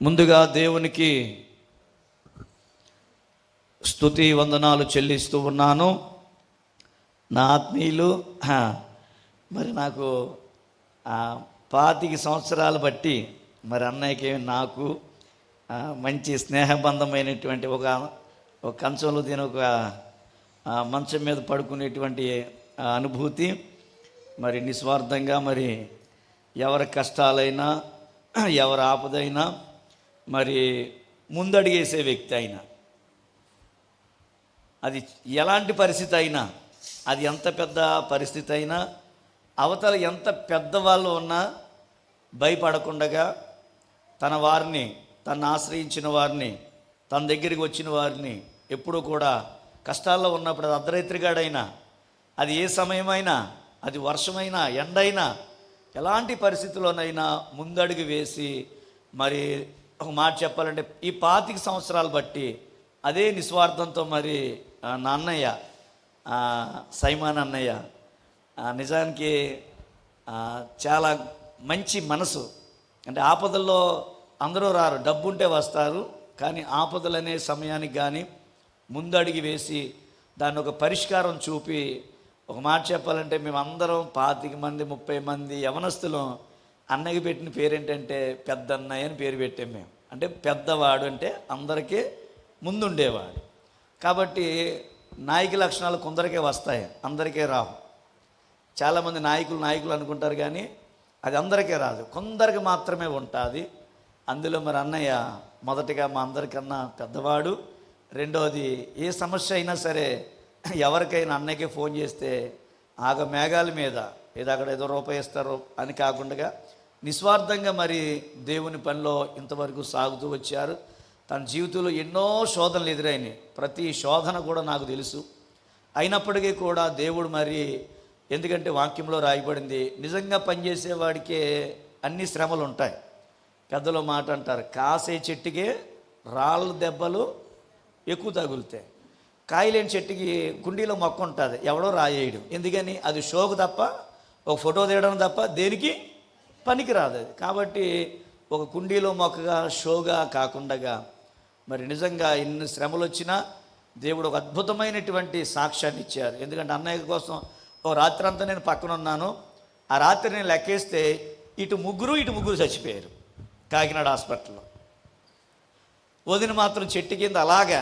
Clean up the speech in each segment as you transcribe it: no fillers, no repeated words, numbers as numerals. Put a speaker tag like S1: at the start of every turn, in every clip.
S1: ముందుగా దేవునికి స్తుతి వందనాలు చెల్లిస్తూ ఉన్నాను. నా ఆత్మీయులు మరి నాకు 25 సంవత్సరాలు బట్టి మరి అన్నయ్యకి నాకు మంచి స్నేహబంధమైనటువంటి ఒక కంచంలో దీని ఒక మంచం మీద పడుకునేటువంటి అనుభూతి. మరి నిస్వార్థంగా మరి ఎవరి కష్టాలైనా ఎవరి ఆపదైనా మరి ముందడిగేసే వ్యక్తి అయినా, అది ఎలాంటి పరిస్థితి అయినా, అది ఎంత పెద్ద పరిస్థితి అయినా, అవతల ఎంత పెద్దవాళ్ళు ఉన్నా భయపడకుండా తన వారిని, తను ఆశ్రయించిన వారిని, తన దగ్గరికి వచ్చిన వారిని ఎప్పుడూ కూడా కష్టాల్లో ఉన్నప్పుడు, అది అర్ధరాత్రిగాడైనా, అది ఏ సమయమైనా, అది వర్షమైనా ఎండైనా, ఎలాంటి పరిస్థితుల్లోనైనా ముందడుగు వేసి, మరి ఒక మాట చెప్పాలంటే ఈ 25 సంవత్సరాలు బట్టి అదే నిస్వార్థంతో మరి నా అన్నయ్య సైమాన్ అన్నయ్య నిజానికి చాలా మంచి మనసు. అంటే ఆపదల్లో అందరూ రారు, డబ్బు ఉంటే వస్తారు, కానీ ఆపదలు అనే సమయానికి కానీ ముందడిగి వేసి దాన్ని ఒక పరిష్కారం చూపి, ఒక మాట చెప్పాలంటే మేమందరం 25 మంది 30 మంది యవనస్తులు అన్నయ్యకి పెట్టిన పేరేంటంటే పెద్దన్నయ్య అని పేరు పెట్టాం మేము. అంటే పెద్దవాడు అంటే అందరికీ ముందుండేవాడు. కాబట్టి నాయక లక్షణాలు కొందరికే వస్తాయి, అందరికీ రావు. చాలామంది నాయకులు అనుకుంటారు, కానీ అది అందరికీ రాదు, కొందరికి మాత్రమే ఉంటుంది. అందులో మరి అన్నయ్య మొదటిగా మా అందరికన్నా పెద్దవాడు. రెండవది, ఏ సమస్య అయినా సరే ఎవరికైనా అన్నయ్యకే ఫోన్ చేస్తే మేఘాల మీద ఏదో రూపాయి ఇస్తారో అని కాకుండా నిస్వార్థంగా మరి దేవుని పనిలో ఇంతవరకు సాగుతూ వచ్చారు. తన జీవితంలో ఎన్నో శోధనలు ఎదురైనాయి, ప్రతి శోధన కూడా నాకు తెలుసు. అయినప్పటికీ కూడా దేవుడు మరి, ఎందుకంటే వాక్యంలో రాయబడింది, నిజంగా పనిచేసేవాడికే అన్ని శ్రమలు ఉంటాయి. పెద్దలో మాట అంటారు, కాసే చెట్టుకే రాళ్ళ దెబ్బలు ఎక్కువ తగులుతాయి, కాయలేని చెట్టుకి కుండీలో మొక్క ఉంటుంది, ఎవడో రాయేయడు. ఎందుకని? అది షోకు తప్ప, ఒక ఫోటో తీయడం తప్ప దేనికి పనికి రాదు అది. కాబట్టి ఒక కుండీలో మొక్కగా షోగా కాకుండా మరి నిజంగా ఎన్ని శ్రమలు వచ్చినా దేవుడు ఒక అద్భుతమైనటువంటి సాక్ష్యాన్ని ఇచ్చారు. ఎందుకంటే అన్నయ్య కోసం ఓ రాత్రి అంతా నేను పక్కన ఉన్నాను. ఆ రాత్రి నేను లెక్కేస్తే ఇటు ముగ్గురు చచ్చిపోయారు కాకినాడ హాస్పిటల్లో. వదిన మాత్రం చెట్టు కింద అలాగా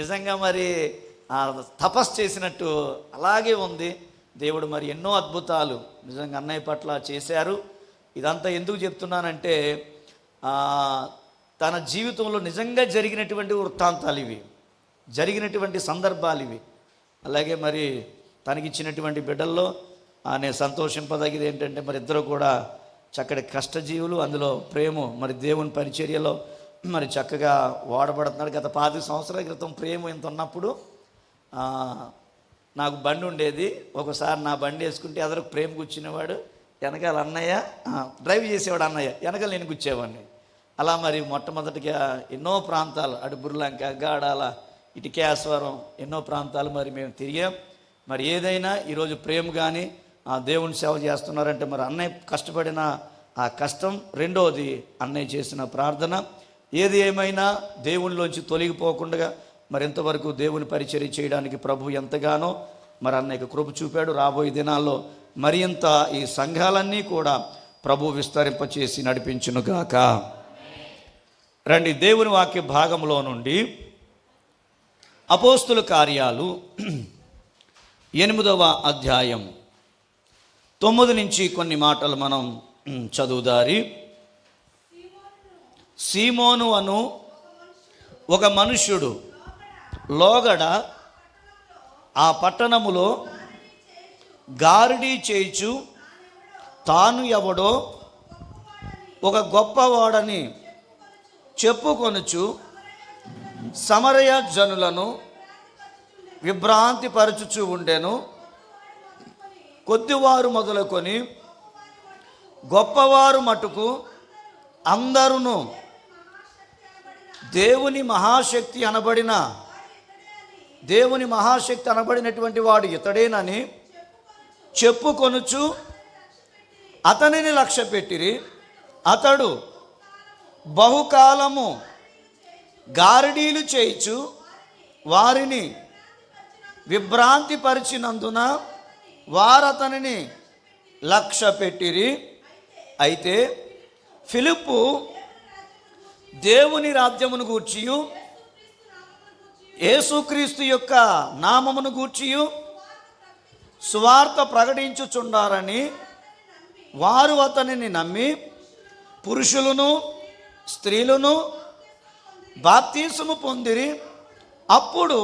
S1: నిజంగా మరి తపస్సు చేసినట్టు అలాగే ఉంది. దేవుడు మరి ఎన్నో అద్భుతాలు నిజంగా అన్నయ్య పట్ల చేశారు. ఇదంతా ఎందుకు చెప్తున్నానంటే తన జీవితంలో నిజంగా జరిగినటువంటి వృత్తాంతాలు ఇవి, జరిగినటువంటి సందర్భాలు ఇవి. అలాగే మరి తనకిచ్చినటువంటి బిడ్డల్లో నేను సంతోషింపదగిది ఏంటంటే మరి ఇద్దరు కూడా చక్కటి కష్టజీవులు, అందులో ప్రేమ మరి దేవుని పరిచర్యలో మరి చక్కగా వాడబడుతున్నాడు. గత 25 సంవత్సరాల క్రితం ప్రేమ ఇంత ఉన్నప్పుడు నాకు బండి ఉండేది. ఒకసారి నా బండి వేసుకుంటే ఎదరకు ప్రేమ కూర్చునేవాడు, వెనకాల అన్నయ్య డ్రైవ్ చేసేవాడు, అన్నయ్య వెనకాల నేను కూర్చేవాడిని. అలా మరి మొట్టమొదటిగా ఎన్నో ప్రాంతాలు, అటు బుర్లంక, గాడాల, ఇటు కేశవరం, ఎన్నో ప్రాంతాలు మరి మేము తిరిగాం. మరి ఏదైనా ఈరోజు ప్రేమ కానీ దేవుని సేవ చేస్తున్నారంటే మరి అన్నయ్య కష్టపడిన ఆ కష్టం, రెండవది అన్నయ్య చేసిన ప్రార్థన, ఏది ఏమైనా దేవునిలోంచి తొలగిపోకుండా మరి ఇంతవరకు దేవుని పరిచర్య చేయడానికి ప్రభు ఎంతగానో మరి అన్నయ్యకు కృప చూపాడు. రాబోయే దినాల్లో మరింత ఈ సంఘాలన్నీ కూడా ప్రభు విస్తరింపచేసి నడిపించునుగాక. రండి, దేవుని వాక్య భాగంలో నుండి అపోస్తుల కార్యాలు 8వ అధ్యాయం 9 నుంచి కొన్ని మాటలు మనం చదువుదారి. సీమోను అను ఒక మనుష్యుడు లోగడ ఆ పట్టణములో గారడీ చేయుచు తాను ఎవడో ఒక గొప్పవాడని చెప్పుకొనుచు సమరయ జనులను విభ్రాంతిపరచుచు ఉండెను. కొద్దివారు మొదలుకొని గొప్పవారు మటుకు అందరూ దేవుని మహాశక్తి అనబడినటువంటి వాడు ఇతడేనని చెప్పుకొనుచు అతనిని లక్ష్యపెట్టిరి. అతడు బహుకాలము గారడీలు చేయించు వారిని విభ్రాంతి పరిచినందున వారతనిని లక్ష్య పెట్టిరి. అయితే ఫిలిప్పు దేవుని రాజ్యమును గూర్చియు యేసుక్రీస్తు యొక్క నామమును గూర్చియు సువార్త ప్రకటించుచుండారని వారు అతనిని నమ్మి పురుషులను స్త్రీలను బాప్తీసము పొందిరి. అప్పుడు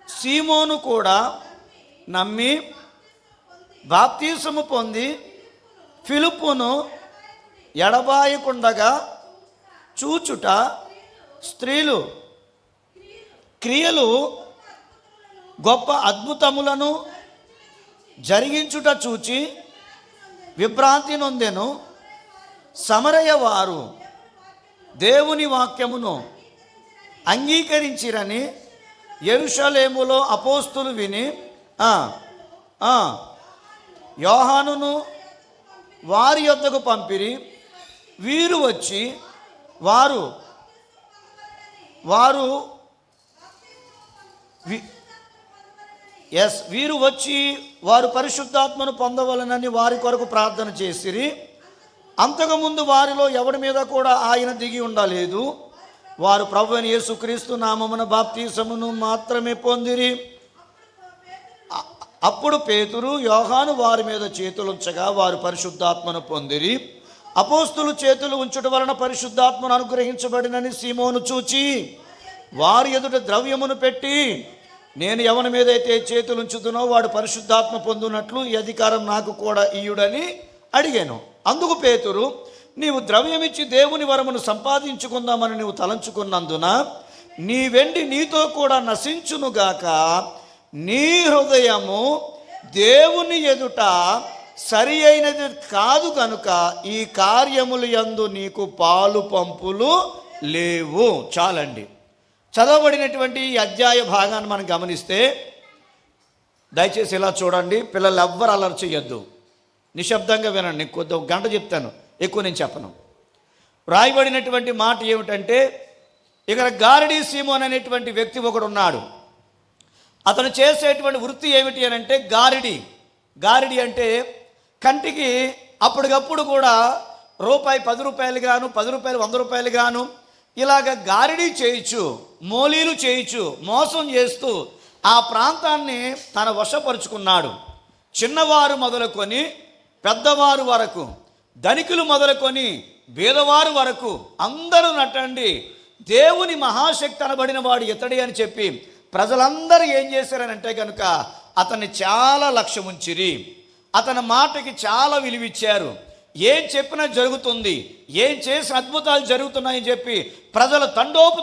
S1: సీమోను కూడా నమ్మి బాప్తీసము పొంది ఫిలిప్పును ఎడబాయకుండగా చూచుట, స్త్రీలు క్రియలు గొప్ప అద్భుతములను జరిగించుట చూచి విభ్రాంతి నొందెను. సమరయ వారు దేవుని వాక్యమును అంగీకరించిరని యెరూషలేములో అపోస్తులు విని యోహానును వారి యొద్దకు పంపిరి. వీరు వచ్చి వారు పరిశుద్ధాత్మను పొందవలనని వారి కొరకు ప్రార్థన చేసిరి. అంతకుముందు వారిలో ఎవడి మీద కూడా ఆయన దిగి ఉండలేదు. వారు ప్రభువైన యేసుక్రీస్తు నామమున బాప్తీసమును మాత్రమే పొందిరి. అప్పుడు పేతురు యోహాను వారి మీద చేతులుంచగా వారు పరిశుద్ధాత్మను పొందిరి. అపోస్తులు చేతులు ఉంచుట వలన పరిశుద్ధాత్మను అనుగ్రహించబడినని సీమోను చూచి వారి ఎదుట ద్రవ్యమును పెట్టి, నేను ఎవరి మీద అయితే చేతులు ఉంచుతునో వాడు పరిశుద్ధాత్మ పొందునట్లు ఈ అధికారం నాకు కూడా ఇయ్యుడని అడిగాను. అందుకు పేతురు, నీవు ద్రవ్యమిచ్చి దేవుని వరమును సంపాదించుకుందామని నీవు తలంచుకున్నందున నీ వెండి నీతో కూడా నశించునుగాక. నీ హృదయము దేవుని ఎదుట సరి అయినది కాదు కనుక ఈ కార్యములు యందు నీకు పాలు పంపులు లేవు. చాలండి. చదవబడినటువంటి ఈ అధ్యాయ భాగాన్ని మనం గమనిస్తే, దయచేసి ఇలా చూడండి. పిల్లలు ఎవ్వరు అలర్ట్ చేయొద్దు, నిశ్శబ్దంగా వినండి. కొద్ది ఒక గంట చెప్తాను, ఎక్కువ నేను చెప్పను. రాయబడినటువంటి మాట ఏమిటంటే, ఇక్కడ గారడీ సీమోన్ అనేటువంటి వ్యక్తి ఒకడు ఉన్నాడు. అతను చేసేటువంటి వృత్తి ఏమిటి అని అంటే గారడి అంటే కంటికి అప్పటికప్పుడు కూడా రూపాయి 10 రూపాయలు గాను, 10 రూపాయలు 100 రూపాయలు గాను ఇలాగ గారడీ చేయొచ్చు, మోలీలు చేయొచ్చు, మోసం చేస్తూ ఆ ప్రాంతాన్ని తన వశపరుచుకున్నాడు. చిన్నవారు మొదలుకొని పెద్దవారు వరకు, ధనికులు మొదలుకొని బీదవారు వరకు అందరూ నటండి దేవుని మహాశక్తి అనబడిన వాడు ఇతడి అని చెప్పి ప్రజలందరూ ఏం చేశారనంటే కనుక అతన్ని చాలా లక్ష్యం ఉంచిరి. అతని మాటకి చాలా విలువిచ్చారు. ఏం చెప్పినా జరుగుతుంది, ఏం చేసిన అద్భుతాలు జరుగుతున్నాయని చెప్పి ప్రజలు తండోపు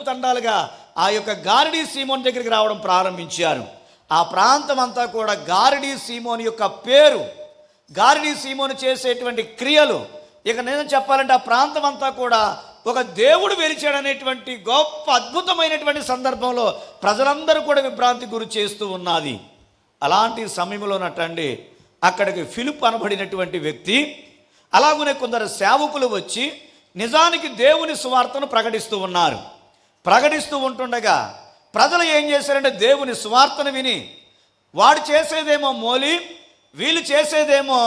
S1: తండాలుగా ఆ యొక్క గారడీ సీమోన్ దగ్గరికి రావడం ప్రారంభించారు. ఆ ప్రాంతం అంతా కూడా గారడీ సీమోన్ యొక్క పేరు, గారడీ సీమోను చేసేటువంటి క్రియలు, ఇక నేను చెప్పాలంటే ఆ ప్రాంతం అంతా కూడా ఒక దేవుడు వెలిచాడనేటువంటి గొప్ప అద్భుతమైనటువంటి సందర్భంలో ప్రజలందరూ కూడా విభ్రాంతి గురి చేస్తూ ఉన్నది. అలాంటి సమయంలో నటండి అక్కడికి ఫిలిప్ అనబడినటువంటి వ్యక్తి, అలాగనే కొందరు సేవకులు వచ్చి నిజానికి దేవుని సువార్తను ప్రకటిస్తూ ఉన్నారు. ప్రకటిస్తూ ఉంటుండగా ప్రజలు ఏం చేశారంటే దేవుని సువార్తను విని వాడు చేసేదేమో మోలి, వీళ్ళు చేసేదేమో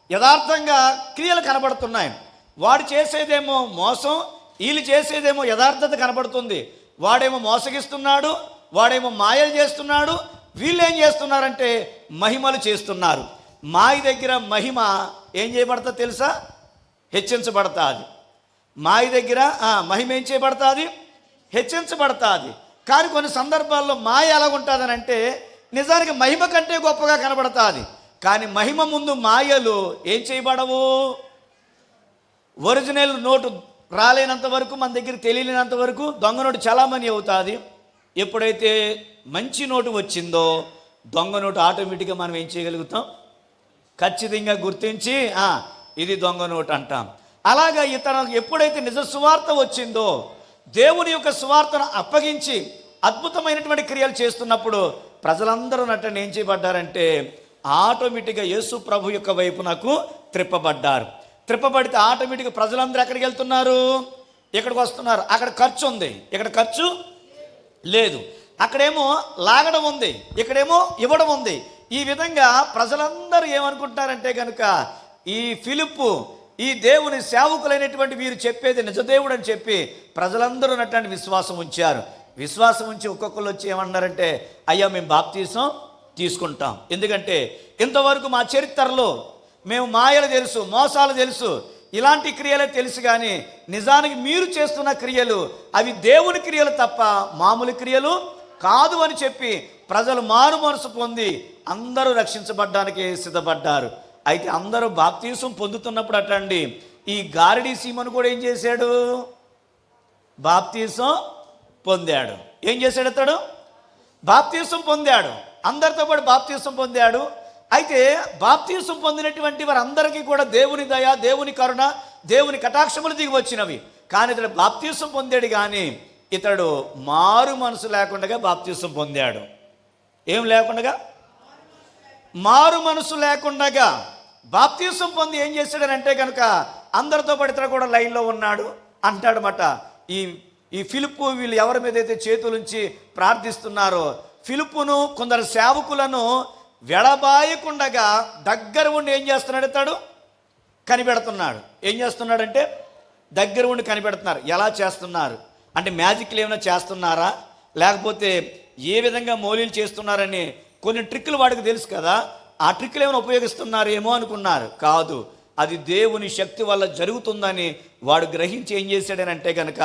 S1: యథార్థంగా క్రియలు కనబడుతున్నాయి. వాడు చేసేదేమో మోసం, వీళ్ళు చేసేదేమో యథార్థత కనబడుతుంది. వాడేమో మోసగిస్తున్నాడు, వాడేమో మాయలు చేస్తున్నాడు, వీళ్ళు ఏం చేస్తున్నారంటే మహిమలు చేస్తున్నారు. మాయ దగ్గర మహిమ ఏం చేయబడుతుంది తెలుసా? హెచ్చించబడుతుంది. మాయ దగ్గర మహిమ ఏం చేయబడుతుంది? హెచ్చించబడుతుంది. కానీ కొన్ని సందర్భాల్లో మాయ ఎలా ఉంటుందని అంటే నిజానికి మహిమ కంటే గొప్పగా కనబడుతుంది. కానీ మహిమ ముందు మాయలు ఏం చేయబడవు. ఒరిజినల్ నోటు రాలేనంత వరకు, మన దగ్గర తెలియలేనంత వరకు దొంగ నోటు చలామణి అవుతుంది. ఎప్పుడైతే మంచి నోటు వచ్చిందో దొంగ నోటు ఆటోమేటిక్గా మనం ఏం చేయగలుగుతాం? ఖచ్చితంగా గుర్తించి ఇది దొంగ నోటు అంటాం. అలాగా ఇతను ఎప్పుడైతే నిజ సువార్త వచ్చిందో దేవుని యొక్క సువార్తను అప్పగించి అద్భుతమైనటువంటి క్రియలు చేస్తున్నప్పుడు ప్రజలందరూ నటన ఏం చేయబడ్డారంటే ఆటోమేటిక్గా యేసు ప్రభు యొక్క వైపు నాకు త్రిప్పబడ్డారు. త్రిప్పబడితే ఆటోమేటిక్గా ప్రజలందరూ ఎక్కడికి వెళ్తున్నారు? ఇక్కడికి వస్తున్నారు. అక్కడ ఖర్చు ఉంది, ఇక్కడ ఖర్చు లేదు. అక్కడేమో లాగడం ఉంది, ఇక్కడేమో ఇవ్వడం ఉంది. ఈ విధంగా ప్రజలందరూ ఏమనుకుంటారంటే కనుక ఈ ఫిలిప్పు, ఈ దేవుని సేవకులైనటువంటి వీరు చెప్పేది నిజదేవుడు అని చెప్పి ప్రజలందరూ ఉన్నటువంటి విశ్వాసం ఉంచారు. విశ్వాసం ఉంచి ఒక్కొక్కరు వచ్చి ఏమన్నారంటే, అయ్యా మేము బాప్తీసం తీసుకుంటాం. ఎందుకంటే ఇంతవరకు మా చరిత్రలో మేము మాయలు తెలుసు, మోసాలు తెలుసు, ఇలాంటి క్రియలే తెలుసు, కానీ నిజానికి మీరు చేస్తున్న క్రియలు అవి దేవుని క్రియలు తప్ప మామూలు క్రియలు కాదు అని చెప్పి ప్రజలు మారు మనసు పొంది అందరూ రక్షించబడ్డానికి సిద్ధపడ్డారు. అయితే అందరూ బాప్తీసం పొందుతున్నప్పుడు అటండి, ఈ గారడీ సీమను కూడా ఏం చేశాడు? బాప్తీసం పొందాడు. ఏం చేశాడు అతడు? బాప్తీసం పొందాడు. అందరితో పాటు బాప్తీసం పొందాడు. అయితే బాప్తీసం పొందినటువంటి వారందరికీ కూడా దేవుని దయ, దేవుని కరుణ, దేవుని కటాక్షములు దిగి వచ్చినవి. కానీ ఇతడు బాప్తీసం పొందాడు, కానీ ఇతడు మారు మనసు లేకుండా బాప్తీసం పొందాడు. ఏం లేకుండా? మారు మనసు లేకుండా బాప్తీసం పొంది ఏం చేశాడనంటే కనుక అందరితో పాటు ఇతడు కూడా లైన్లో ఉన్నాడు అంటాడనమాట. ఈ ఫిలిప్పు వీళ్ళు ఎవరి మీద అయితే చేతులుంచి ప్రార్థిస్తున్నారో, ఫిలిప్పును కొందరు సేవకులను వెడబాయకుండగా దగ్గర ఉండి ఏం చేస్తున్నాడు? ఇతడు కనిపెడుతున్నాడు. ఏం చేస్తున్నాడంటే దగ్గర ఉండి కనిపెడుతున్నారు. ఎలా చేస్తున్నారు అంటే మ్యాజిక్లు ఏమైనా చేస్తున్నారా, లేకపోతే ఏ విధంగా మౌలీలు చేస్తున్నారని కొన్ని ట్రిక్కులు వాడికి తెలుసు కదా, ఆ ట్రిక్కులు ఏమైనా ఉపయోగిస్తున్నారేమో అనుకున్నారు. కాదు, అది దేవుని శక్తి వల్ల జరుగుతుందని వాడు గ్రహించి ఏం చేశాడనంటే కనుక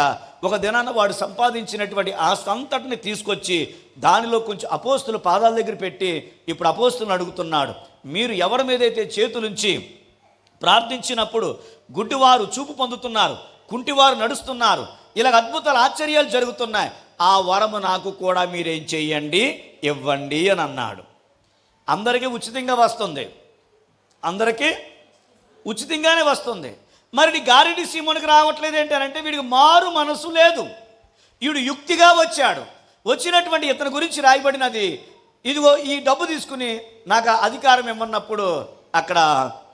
S1: ఒక దినాన వాడు సంపాదించినటువంటి ఆ సంతటిని తీసుకొచ్చి దానిలో కొంచెం అపోస్తుల పాదాల దగ్గర పెట్టి ఇప్పుడు అపోస్తులను అడుగుతున్నాడు, మీరు ఎవరి మీదైతే చేతులుంచి ప్రార్థించినప్పుడు గుడ్డివారు చూపు పొందుతున్నారు, కుంటివారు నడుస్తున్నారు, ఇలాగ అద్భుతాలు ఆశ్చర్యాలు జరుగుతున్నాయి, ఆ వరము నాకు కూడా మీరేం చెయ్యండి, ఇవ్వండి అని అన్నాడు. అందరికీ ఉచితంగా వస్తుంది, అందరికీ ఉచితంగానే వస్తుంది. మరి గారడీ సీమోనికి రావట్లేదు ఏంటంటే వీడికి మారు మనసు లేదు. వీడు యుక్తిగా వచ్చాడు. వచ్చినటువంటి ఇతని గురించి రాయబడినది, ఇదిగో ఈ డబ్బు తీసుకుని నాకు అధికారం ఇవ్వన్నప్పుడు అక్కడ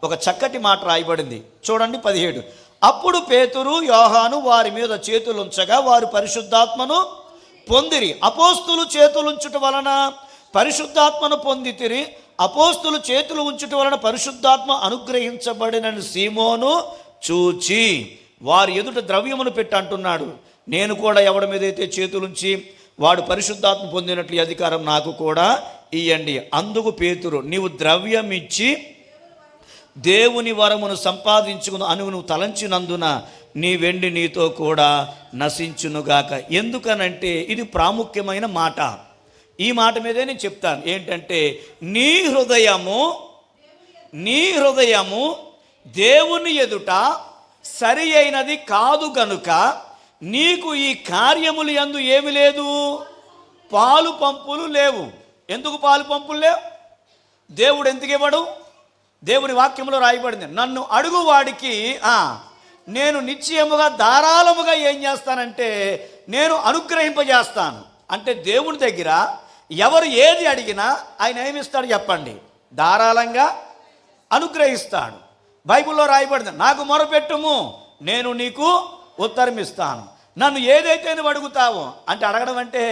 S1: ఒక చక్కటి మాట రాయబడింది. చూడండి 17. అప్పుడు పేతురు యోహాను వారి మీద చేతులుంచగా వారు పరిశుద్ధాత్మను పొందిరి. అపోస్తులు చేతులుంచుట వలన పరిశుద్ధాత్మను పొందితిరి. అపోస్తులు చేతులు ఉంచుట వలన పరిశుద్ధాత్మ అనుగ్రహించబడిన సీమోను చూచి వారి ఎదుట ద్రవ్యమును పెట్టి అంటున్నాడు, నేను కూడా ఎవడి మీదైతే చేతులుంచి వాడు పరిశుద్ధాత్మ పొందినట్లు అధికారం నాకు కూడా ఇయ్యండి. అందుకు పేతురు, నీవు ద్రవ్యం ఇచ్చి దేవుని వరమును సంపాదించుకును అని నువ్వు తలంచినందున నీ వెండి నీతో కూడా నశించునుగాక. ఎందుకనంటే ఇది ప్రాముఖ్యమైన మాట. ఈ మాట మీదే నేను చెప్తాను. ఏంటంటే నీ హృదయము దేవుని ఎదుట సరి అయినది కాదు గనుక నీకు ఈ కార్యములు యందు ఏమి లేదు, పాలు పంపులు లేవు. ఎందుకు పాలు పంపులు లేవు? దేవుడు ఎందుకు ఇవ్వడు? దేవుని వాక్యంలో రాయబడింది, నన్ను అడుగువాడికి నేను నిశ్చయముగా ధారాళముగా ఏం చేస్తానంటే నేను అనుగ్రహింపజేస్తాను. అంటే దేవుని దగ్గర ఎవరు ఏది అడిగినా ఆయన ఏమిస్తాడు చెప్పండి? ధారాళంగా అనుగ్రహిస్తాడు. బైబిల్లో రాయబడింది, నాకు మొరపెట్టుము నేను నీకు ఉత్తరం ఇస్తాను. నన్ను ఏదైతే నువ్వు అడుగుతావో అంటే అడగడం అంటే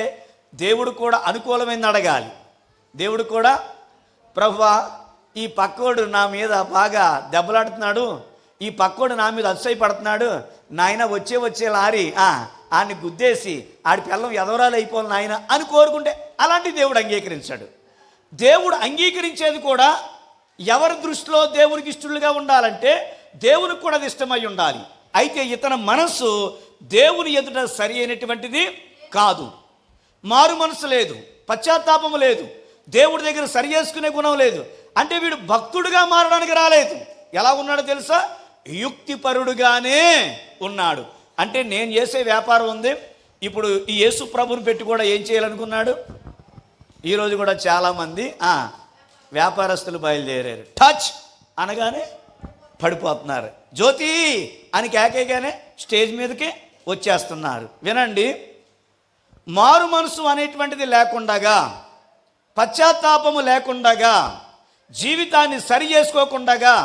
S1: దేవుడు కూడా అనుకూలమైంది అడగాలి. దేవుడు కూడా, ప్రభువా ఈ పక్కోడు నా మీద బాగా దెబ్బలాడుతున్నాడు, ఈ పక్కోడు నా మీద అసహ్యపడుతున్నాడు, నాయన వచ్చే లారీ ఆడిని గుద్దేసి ఆడి పిల్లం ఎదవరాలు అయిపోవాలి నాయన అని కోరుకుంటే అలాంటి దేవుడు అంగీకరించాడు. దేవుడు అంగీకరించేది కూడా ఎవరి దృష్టిలో దేవునికి ఇష్టలుగా ఉండాలంటే దేవునికి కూడా అది ఇష్టమై ఉండాలి. అయితే ఇతని మనస్సు దేవుని ఎదుట సరి అయినటువంటిది కాదు. మారు మనసు లేదు, పశ్చాత్తాపము లేదు, దేవుడి దగ్గర సరి చేసుకునే గుణం లేదు. అంటే వీడు భక్తుడుగా మారడానికి రాలేదు. ఎలా ఉన్నాడో తెలుసా? యుక్తిపరుడుగానే ఉన్నాడు. అంటే నేను చేసే వ్యాపారం ఉంది, ఇప్పుడు ఈ యేసు ప్రభుని పెట్టి కూడా ఏం చేయాలనుకున్నాడు? ఈరోజు కూడా చాలామంది వ్యాపారస్తులు బయలుదేరారు. టచ్ అనగానే పడిపోతున్నారు. జ్యోతి అని కేకేగానే స్టేజ్ మీదకి వచ్చేస్తున్నారు. వినండి, మారు మనసు అనేటువంటిది లేకుండగా, పశ్చాత్తాపము లేకుండగా, జీవితాన్ని సరి చేసుకోకుండగా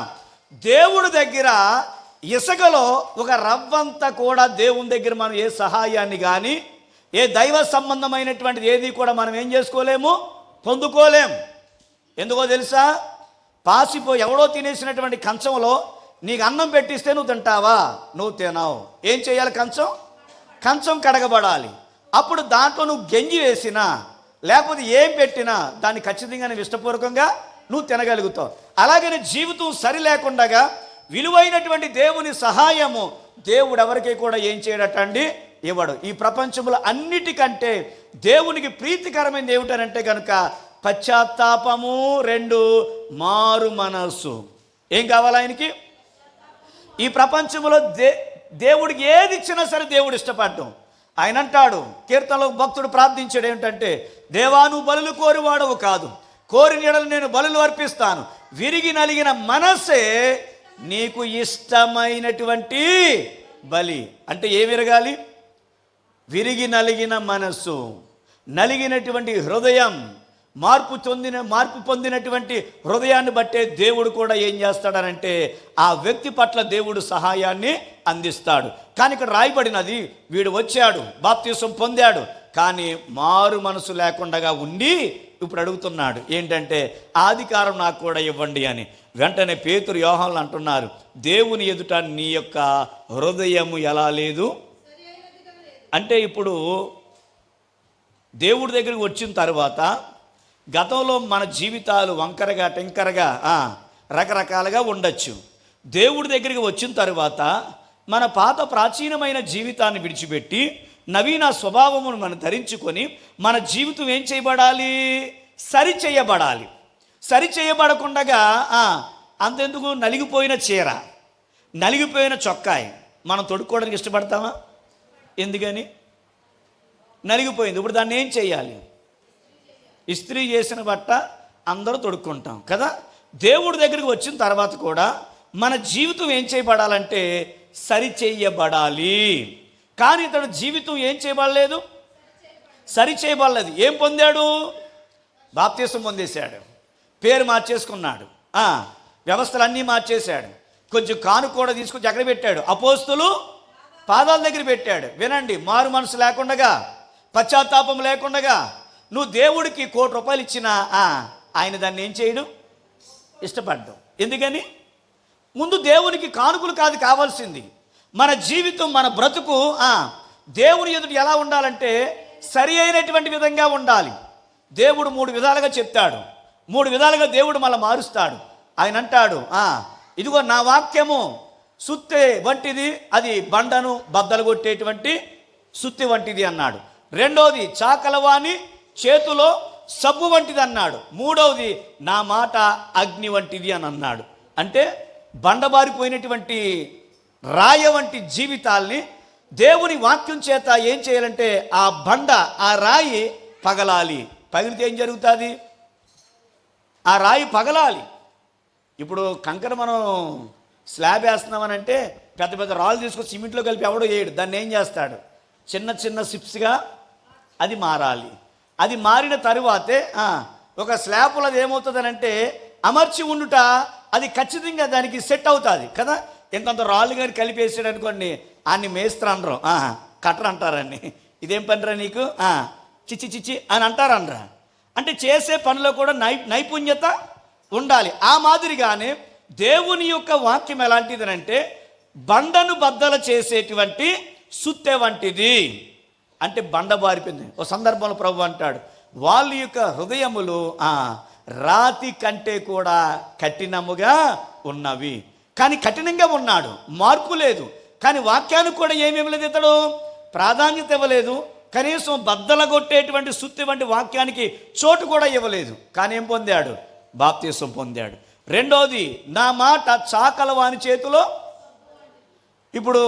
S1: దేవుడి దగ్గర ఇసుకలో ఒక రవ్వంతా కూడా దేవుని దగ్గర మనం ఏ సహాయాన్ని కానీ ఏ దైవ సంబంధమైనటువంటిది ఏది కూడా మనం ఏం చేసుకోలేము, పొందుకోలేం. ఎందుకో తెలుసా? ఎవడో తినేసినటువంటి కంచంలో నీకు అన్నం పెట్టిస్తే నువ్వు తింటావా? నువ్వు తినవు. ఏం చేయాలి? కంచం కడగబడాలి. అప్పుడు దాంట్లో నువ్వు గెంజి వేసినా లేకపోతే ఏం పెట్టినా దాన్ని ఖచ్చితంగా నువ్వు ఇష్టపూర్వకంగా నువ్వు తినగలుగుతావు. అలాగని జీవితం సరి లేకుండా విలువైనటువంటి దేవుని సహాయము దేవుడు ఎవరికి కూడా ఏం చేయడటండి, ఇవ్వడు. ఈ ప్రపంచంలో అన్నిటికంటే దేవునికి ప్రీతికరమైనది ఏమిటనంటే కనుక పశ్చాత్తాపము, 2 మారు మనస్సు. ఏం కావాలి ఆయనకి? ఈ ప్రపంచంలో దేవుడికి ఏది ఇచ్చినా సరే దేవుడు ఇష్టపడ్డం. ఆయన అంటాడు, కీర్తనలో భక్తుడు ప్రార్థించాడు ఏమిటంటే, దేవా నువ్వు బలులు కోరివాడవు కాదు, కోరిన యెడల నేను బలులు అర్పిస్తాను, విరిగి నలిగిన మనస్సే నీకు ఇష్టమైనటువంటి బలి. అంటే ఏ విరగాలి? విరిగి నలిగిన మనస్సు, నలిగినటువంటి హృదయం, మార్పు పొందినటువంటి హృదయాన్ని బట్టే దేవుడు కూడా ఏం చేస్తాడనంటే ఆ వ్యక్తి పట్ల దేవుడు సహాయాన్ని అందిస్తాడు. కానీ ఇక్కడ రాయబడినది, వీడు వచ్చాడు, బాప్తిసం పొందాడు, కానీ మారు మనసు లేకుండా ఉండి ఇప్పుడు అడుగుతున్నాడు ఏంటంటే ఆదికారం నాకు కూడా ఇవ్వండి అని. వెంటనే పేతురు, యోహానులు అంటున్నారు, దేవుని ఎదుట నీ యొక్క హృదయము ఎలా లేదు అంటే, ఇప్పుడు దేవుడి దగ్గరికి వచ్చిన తర్వాత గతంలో మన జీవితాలు వంకరగా టెంకరగా రకరకాలుగా ఉండొచ్చు. దేవుడి దగ్గరికి వచ్చిన తర్వాత మన పాత ప్రాచీనమైన జీవితాన్ని విడిచిపెట్టి నవీన స్వభావమును మనం ధరించుకొని మన జీవితం ఏం చేయబడాలి? సరిచేయబడాలి. సరిచేయబడకుండా అంతెందుకు, నలిగిపోయిన చీర, నలిగిపోయిన చొక్కాయి మనం తొడుక్కోవడానికి ఇష్టపడతామా? ఎందుకని? నలిగిపోయింది. ఇప్పుడు దాన్ని ఏం చేయాలి? ఇస్త్రీ చేసిన బట్ట అందరూ తొడుక్కుంటాం కదా. దేవుడి దగ్గరికి వచ్చిన తర్వాత కూడా మన జీవితం ఏం చేయబడాలంటే సరిచేయబడాలి. కానీ ఇతడు జీవితం ఏం చేయబడలేదు, సరిచేయబడలేదు. ఏం పొందాడు? బాప్తిసం పొందేశాడు, పేరు మార్చేసుకున్నాడు, వ్యవస్థలన్నీ మార్చేశాడు, కొంచెం కాను కూడా తీసుకొచ్చి ఎక్కడ పెట్టాడు? అపోస్తులు పాదాల దగ్గర పెట్టాడు. వినండి, మారు మనసు లేకుండా, పశ్చాత్తాపం లేకుండా నువ్వు దేవుడికి ₹1,00,00,000 ఇచ్చినా ఆయన దాన్ని ఏం చేయడం? ఇష్టపడ్డం. ఎందుకని? ముందు దేవునికి కానుకలు కాదు కావాల్సింది, మన జీవితం, మన బ్రతుకు దేవుని ఎదుట ఎలా ఉండాలంటే సరి అయినటువంటి విధంగా ఉండాలి. దేవుడు 3 విధాలుగా చెప్తాడు, 3 విధాలుగా దేవుడు మళ్ళీ మారుస్తాడు. ఆయన అంటాడు, ఇదిగో నా వాక్యము సుత్తి వంటిది, అది బండను బద్దలు కొట్టేటువంటి సుత్తి వంటిది అన్నాడు. రెండోది చాకలవాణి చేతిలో సబ్బు వంటిది అన్నాడు. మూడవది నా మాట అగ్ని వంటిది అని అన్నాడు. అంటే బండబారిపోయినటువంటి రాయ వంటి జీవితాల్ని దేవుని వాక్యం చేత ఏం చేయాలంటే ఆ బండ, ఆ రాయి పగలాలి. పగిలితే ఏం జరుగుతుంది? ఆ రాయి పగలాలి. ఇప్పుడు కంకర మనం స్లాబ్ వేస్తున్నామనంటే పెద్ద పెద్ద రాళ్ళు తీసుకొని సిమెంట్లో కలిపి ఎవడో వేయడు. దాన్ని ఏం చేస్తాడు? చిన్న చిన్న సిప్స్గా అది మారాలి. అది మారిన తరువాతే ఒక స్లాబ్లో అది ఏమవుతుందనంటే అమర్చి ఉండుట అది ఖచ్చితంగా దానికి సెట్ అవుతుంది కదా. ఇంకొంత రాళ్ళు కానీ కలిపేసాడు అనుకోండి, అన్ని మేస్త్రి అనరు, కట్టర్ అంటారని. ఇదేం పనిరా నీకు, చిచ్చి చిచ్చి అని అంటారనరా. అంటే చేసే పనిలో కూడా నైపుణ్యత ఉండాలి. ఆ మాదిరిగానే దేవుని యొక్క వాక్యం ఎలాంటిదనంటే బండను బద్దలు చేసేటువంటి సుత్తె వంటిది. అంటే బండ బారిపోయింది. ఒక సందర్భంలో ప్రభు అంటాడు, వాళ్ళ యొక్క హృదయములు రాతి కంటే కూడా కఠినముగా ఉన్నవి. కానీ కఠినంగా ఉన్నాడు, మార్పు లేదు. కానీ వాక్యానికి కూడా ఏమేమి లేదు, ఇతడు ప్రాధాన్యత ఇవ్వలేదు. కనీసం బద్దలగొట్టేటువంటి సుత్తి వంటి వాక్యానికి చోటు కూడా ఇవ్వలేదు. కానీ ఏం పొందాడు? బాప్తిసం పొందాడు. రెండోది, నా మాట చాకలవాని చేతిలో. ఇప్పుడు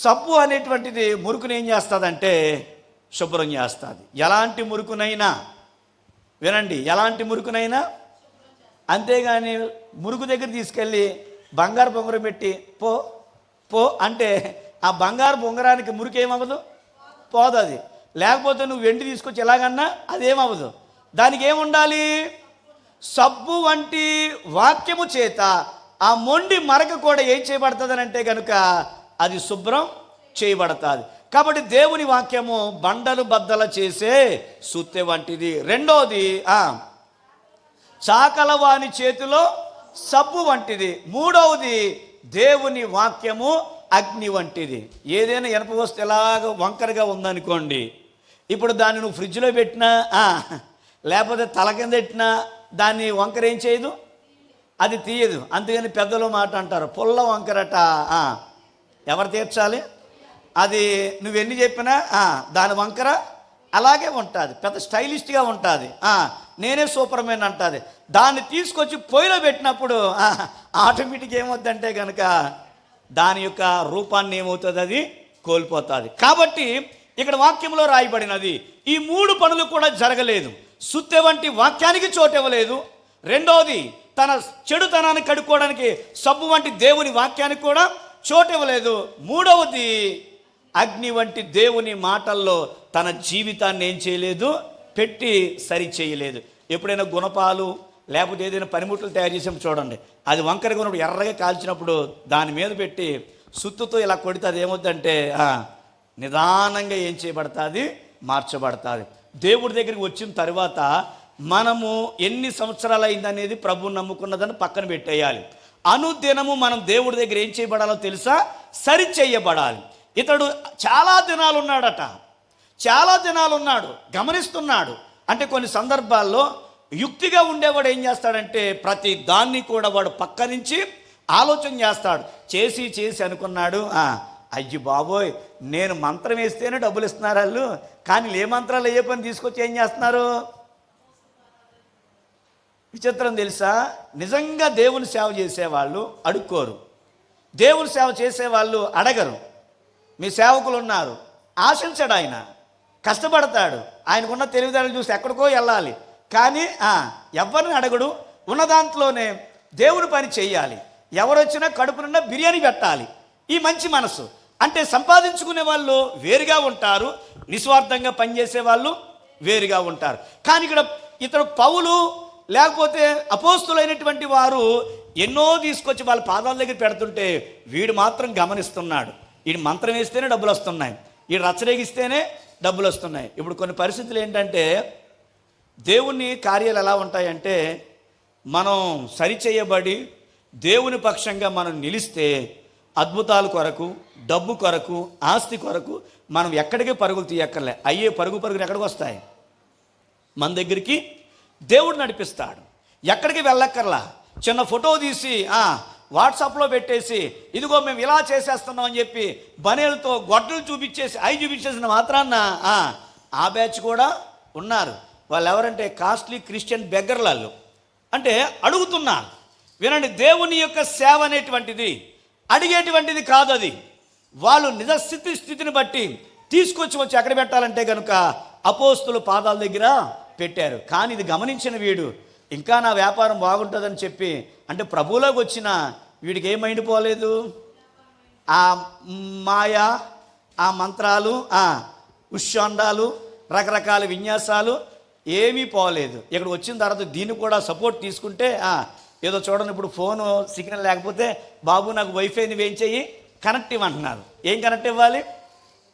S1: సబ్బు అనేటువంటిది మురుకుని ఏం చేస్తుందంటే శుభ్రం చేస్తుంది. ఎలాంటి మురుకునైనా, వినండి, ఎలాంటి మురుకునైనా. అంతేగాని మురుకు దగ్గర తీసుకెళ్ళి బంగారు బొంగరం పెట్టి పో పో అంటే ఆ బంగారు బొంగరానికి మురికి ఏమవ్వదు, పోదు. అది లేకపోతే నువ్వు వెండి తీసుకొచ్చి ఎలాగన్నా అదేమవ్వదు. దానికి ఏముండాలి? సబ్బు వంటి వాక్యము చేత ఆ మొండి మరక కూడా ఏం చేయబడుతుంది అంటే కనుక అది శుభ్రం చేయబడుతుంది. కాబట్టి దేవుని వాక్యము బండలు బద్దల చేసే సుత్తె వంటిది. రెండోది చాకలవాని చేతిలో సబ్బు వంటిది. మూడవది దేవుని వాక్యము అగ్ని వంటిది. ఏదైనా ఇనప వస్తువు ఎలాగ వంకరగా ఉందనుకోండి, ఇప్పుడు దాన్ని నువ్వు ఫ్రిడ్జ్లో పెట్టినా లేకపోతే తల కింద పెట్టినా దాన్ని వంకర ఏం చేయదు, అది తీయదు. అందుకని పెద్దలు మాట అంటారు, పుల్ల వంకరట ఎవరు తీర్చాలి? అది నువ్వెన్ని చెప్పినా దాని వంకర అలాగే ఉంటుంది, పెద్ద స్టైలిష్గా ఉంటుంది, నేనే సూపర్మెన్ అంటుంది. దాన్ని తీసుకొచ్చి పొయ్యిలో పెట్టినప్పుడు ఆటోమేటిక్ ఏమవుతుందంటే కనుక దాని యొక్క రూపాన్ని ఏమవుతుంది, అది కోల్పోతుంది. కాబట్టి ఇక్కడ వాక్యంలో రాయబడినది ఈ మూడు పనులు కూడా జరగలేదు. సుత్తె వంటి వాక్యానికి చోటు ఇవ్వలేదు. రెండోది తన చెడుతనాన్ని కడుక్కోవడానికి సబ్బు వంటి దేవుని వాక్యానికి కూడా చోటు ఇవ్వలేదు. మూడవది అగ్ని వంటి దేవుని మాటల్లో తన జీవితాన్ని ఏం చేయలేదు, పెట్టి సరి చేయలేదు. ఎప్పుడైనా గుణపాలు లేకపోతే ఏదైనా పనిముట్లు తయారు చేసాము చూడండి, అది వంకరగా ఉన్నప్పుడు ఎర్రగా కాల్చినప్పుడు దాని మీద పెట్టి సుత్తుతో ఇలా కొడితే అది ఏమవుతుందంటే నిదానంగా ఏం చేయబడుతుంది, మార్చబడుతుంది. దేవుడి దగ్గరికి వచ్చిన తర్వాత మనము ఎన్ని సంవత్సరాలు అయిందనేది ప్రభువు నమ్ముకున్నదని పక్కన పెట్టేయాలి. అనుదినము మనం దేవుడి దగ్గర ఏం చేయబడాలో తెలుసా, సరి చేయబడాలి. ఇతడు చాలా దినాలు ఉన్నాడట, చాలా దినాలు ఉన్నాడు, గమనిస్తున్నాడు. అంటే కొన్ని సందర్భాల్లో యుక్తిగా ఉండేవాడు ఏం చేస్తాడంటే ప్రతి దాన్ని కూడా వాడు పక్క నుంచి ఆలోచన చేస్తాడు. చేసి చేసి అనుకున్నాడు, అయ్యి బాబోయ్, నేను మంత్రం వేస్తేనే డబ్బులు ఇస్తున్నారు వాళ్ళు, కానీ ఏ మంత్రాలు ఏ పని తీసుకొచ్చి ఏం చేస్తున్నారు. విచిత్రం తెలుసా, నిజంగా దేవుని సేవ చేసేవాళ్ళు అడుక్కోరు, దేవుని సేవ చేసేవాళ్ళు అడగరు. మీ సేవకులు ఉన్నారు, ఆశించాడు, ఆయన కష్టపడతాడు, ఆయనకున్న తెలివితేటలు చూసి ఎక్కడికో వెళ్ళాలి, కానీ ఎవరిని అడగడు. ఉన్న దాంట్లోనే దేవుని పని చెయ్యాలి. ఎవరు వచ్చినా కడుపు నిండా బిర్యానీ పెట్టాలి. ఈ మంచి మనసు అంటే సంపాదించుకునే వాళ్ళు వేరుగా ఉంటారు, నిస్వార్థంగా పనిచేసే వాళ్ళు వేరుగా ఉంటారు. కానీ ఇక్కడ ఇతడు పౌలు లేకపోతే అపోస్తులైనటువంటి వారు ఎన్నో తీసుకొచ్చి వాళ్ళ పాదాల దగ్గర పెడుతుంటే వీడు మాత్రం గమనిస్తున్నాడు. వీడు మంత్రం వేస్తేనే డబ్బులు వస్తున్నాయి, వీడు రచ్చరేగిస్తేనే డబ్బులు వస్తున్నాయి. ఇప్పుడు కొన్ని పరిస్థితులు ఏంటంటే దేవుని కార్యాలు ఎలా ఉంటాయంటే మనం సరిచేయబడి దేవుని పక్షంగా మనం నిలిస్తే అద్భుతాల కొరకు, డబ్బు కొరకు, ఆస్తి కొరకు మనం ఎక్కడికి పరుగులు తీయక్కర్లే. అయ్యే పరుగులు ఎక్కడికి వస్తాయి, మన దగ్గరికి దేవుడు నడిపిస్తాడు. ఎక్కడికి వెళ్ళక్కర్లా. చిన్న ఫోటో తీసి వాట్సాప్లో పెట్టేసి ఇదిగో మేము ఇలా చేసేస్తున్నాం అని చెప్పి బనేలతో గొడ్డలు చూపించేసి చూపించేసిన మాత్రాన్న ఆ బ్యాచ్ కూడా ఉన్నారు. వాళ్ళు ఎవరంటే కాస్ట్లీ క్రిస్టియన్ బెగ్గర్లాళ్ళు. అంటే అడుగుతున్నారు, వినండి, దేవుని యొక్క సేవ అనేటువంటిది అడిగేటువంటిది కాదు. అది వాళ్ళు స్థితిని బట్టి తీసుకొచ్చి వచ్చి ఎక్కడ పెట్టాలంటే కనుక అపోస్తుల పాదాల దగ్గర పెట్టారు. కానీ ఇది గమనించిన వీడు ఇంకా నా వ్యాపారం బాగుంటుందని చెప్పి అంటే ప్రభువులోకి వచ్చిన వీడికి ఏం మైండ్ పోలేదు. ఆ మాయ, ఆ మంత్రాలు, ఉష్షాండాలు, రకరకాల విన్యాసాలు ఏమీ పోలేదు. ఇక్కడ వచ్చిన తర్వాత దీన్ని కూడా సపోర్ట్ తీసుకుంటే ఏదో చూడండి, ఇప్పుడు ఫోను సిగ్నల్ లేకపోతే బాబు నాకు వైఫై నువ్వేం చెయ్యి కనెక్ట్ ఇవ్వంటున్నారు. ఏం కనెక్ట్ ఇవ్వాలి?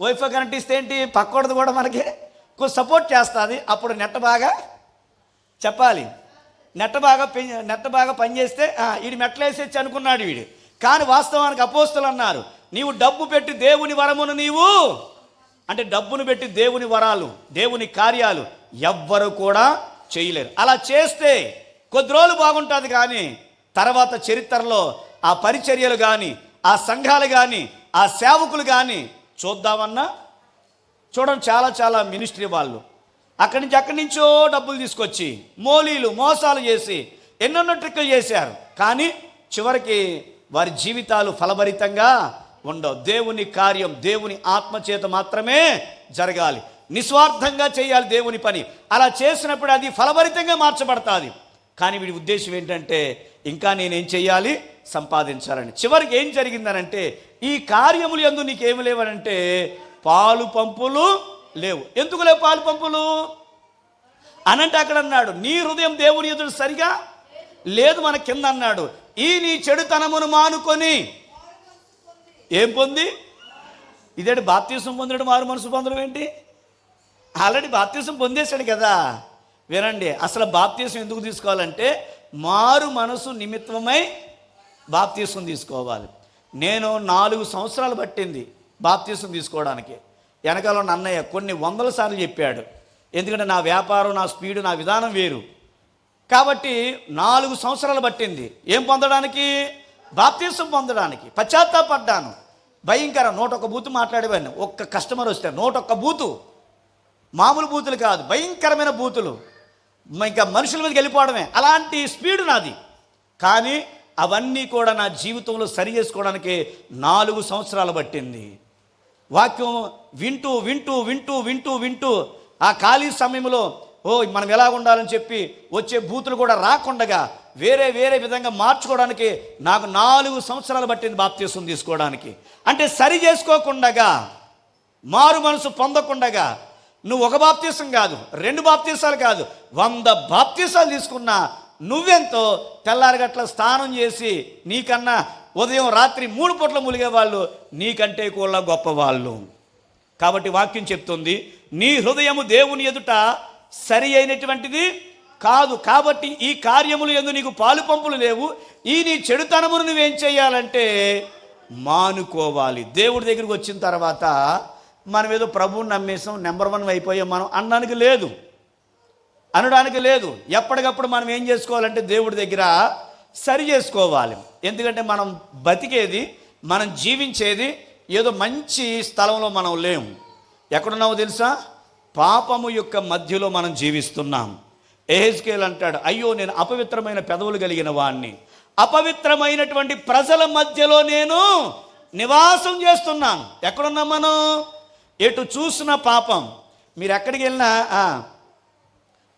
S1: వైఫై కనెక్ట్ ఇస్తే ఏంటి, పక్కడది కూడా మనకి కొంచెం సపోర్ట్ చేస్తుంది. అప్పుడు నెట్ బాగా చెప్పాలి, నెట్ బాగా పనిచేస్తే వీడు మెట్లేసేసి అనుకున్నాడు వీడు. కానీ వాస్తవానికి అపోస్తులు అన్నారు, నీవు డబ్బు పెట్టి దేవుని వరమును నీవు అంటే డబ్బును పెట్టి దేవుని వరాలు, దేవుని కార్యాలు ఎవ్వరు కూడా చేయలేరు. అలా చేస్తే కొద్ది రోజులు బాగుంటుంది, కానీ తర్వాత చరిత్రలో ఆ పరిచర్యలు కానీ, ఆ సంఘాలు కానీ, ఆ సేవకులు కానీ చూద్దామన్నా చూడండి, చాలా చాలా మినిస్ట్రీ వాళ్ళు అక్కడి నుంచో డబ్బులు తీసుకొచ్చి మోసాలు చేసి ఎన్నెన్నో ట్రిక్కులు చేశారు. కానీ చివరికి వారి జీవితాలు ఫలభరితంగా ఉండవు. దేవుని కార్యం దేవుని ఆత్మచేత మాత్రమే జరగాలి, నిస్వార్థంగా చేయాలి దేవుని పని. అలా చేసినప్పుడు అది ఫలభరితంగా మార్చబడుతుంది. కానీ వీడి ఉద్దేశం ఏంటంటే ఇంకా నేనేం చేయాలి, సంపాదించాలని. చివరికి ఏం జరిగిందనంటే ఈ కార్యములు యందు నీకేమి లేవనంటే పాలు పంపులు లేవు. ఎందుకు లేవు పాలు పంపులు అనంటే అక్కడ అన్నాడు, నీ హృదయం దేవుని ఎదురు సరిగా లేదు, మన కింద అన్నాడు, ఈ నీ చెడుతనమును మానుకొని ఏం పొంది, ఇదేంటి బాప్తీసం పొందడం మారు మనసు పొందడం ఏంటి? ఆల్రెడీ బాప్తీసం పొందేశాడు కదా. వినండి, అసలు బాప్తీసం ఎందుకు తీసుకోవాలంటే మారు మనసు నిమిత్తమై బాప్తీసం తీసుకోవాలి. నేను 4 సంవత్సరాలు పట్టింది బాప్తీసం తీసుకోవడానికి. వెనకాల ఉన్న అన్నయ్య కొన్ని వందల సార్లు చెప్పాడు. ఎందుకంటే నా వ్యాపారం, నా స్పీడు, నా విధానం వేరు కాబట్టి 4 సంవత్సరాలు పట్టింది. ఏం పొందడానికి? బాప్తీసం పొందడానికి. పశ్చాత్తాపడ్డాను. భయంకరం. 101 బూతు మాట్లాడేవాడిని. ఒక్క కస్టమర్ వస్తే 101 బూతు, మామూలు బూతులు కాదు, భయంకరమైన బూతులు, ఇంకా మనుషుల మీదకి వెళ్ళిపోవడమే. అలాంటి స్పీడు నాది. కానీ అవన్నీ కూడా నా జీవితంలో సరి చేసుకోవడానికి 4 సంవత్సరాలు పట్టింది. వాక్యం వింటూ వింటూ వింటూ వింటూ వింటూ ఆ ఖాళీ సమయంలో మనం ఎలా ఉండాలని చెప్పి వచ్చే బూతులు కూడా రాకుండగా వేరే వేరే విధంగా మార్చుకోవడానికి నాకు 4 సంవత్సరాలు పట్టింది బాప్తీసం తీసుకోవడానికి. అంటే సరి చేసుకోకుండగా, మారు మనసు పొందకుండగా నువ్వు ఒక బాప్తీసం కాదు, 2 బాప్తీసాలు కాదు, 100 బాప్తీసాలు తీసుకున్నా నువ్వెంతో. తెల్లారగట్ల స్నానం చేసి నీకన్నా ఉదయం రాత్రి 3 పూట్ల ములిగే వాళ్ళు నీకంటే కూడా గొప్పవాళ్ళు. కాబట్టి వాక్యం చెప్తుంది, నీ హృదయము దేవుని ఎదుట సరి అయినటువంటిది కాదు. కాబట్టి ఈ కార్యములు యందు నీకు పాలు పంపులు లేవు. ఈ నీ చెడుతనమును నువ్వేం చేయాలంటే మానుకోవాలి. దేవుడి దగ్గరికి వచ్చిన తర్వాత మనం ఏదో ప్రభువుని నమ్మేసాం, నెంబర్ 1 అయిపోయాం మనం అనడానికి లేదు. ఎప్పటికప్పుడు మనం ఏం చేసుకోవాలంటే దేవుడి దగ్గర సరి చేసుకోవాలి. ఎందుకంటే మనం బతికేది, మనం జీవించేది ఏదో మంచి స్థలంలో మనం లేము. ఎక్కడున్నామో తెలుసా? పాపము యొక్క మధ్యలో మనం జీవిస్తున్నాం. ఎహెజ్కేలు అంటాడు, అయ్యో నేను అపవిత్రమైన పెదవులు కలిగిన వాణ్ణి, అపవిత్రమైనటువంటి ప్రజల మధ్యలో నేను నివాసం చేస్తున్నాను. ఎక్కడున్నాం మనం? ఎటు చూసిన పాపం. మీరు ఎక్కడికి వెళ్ళినా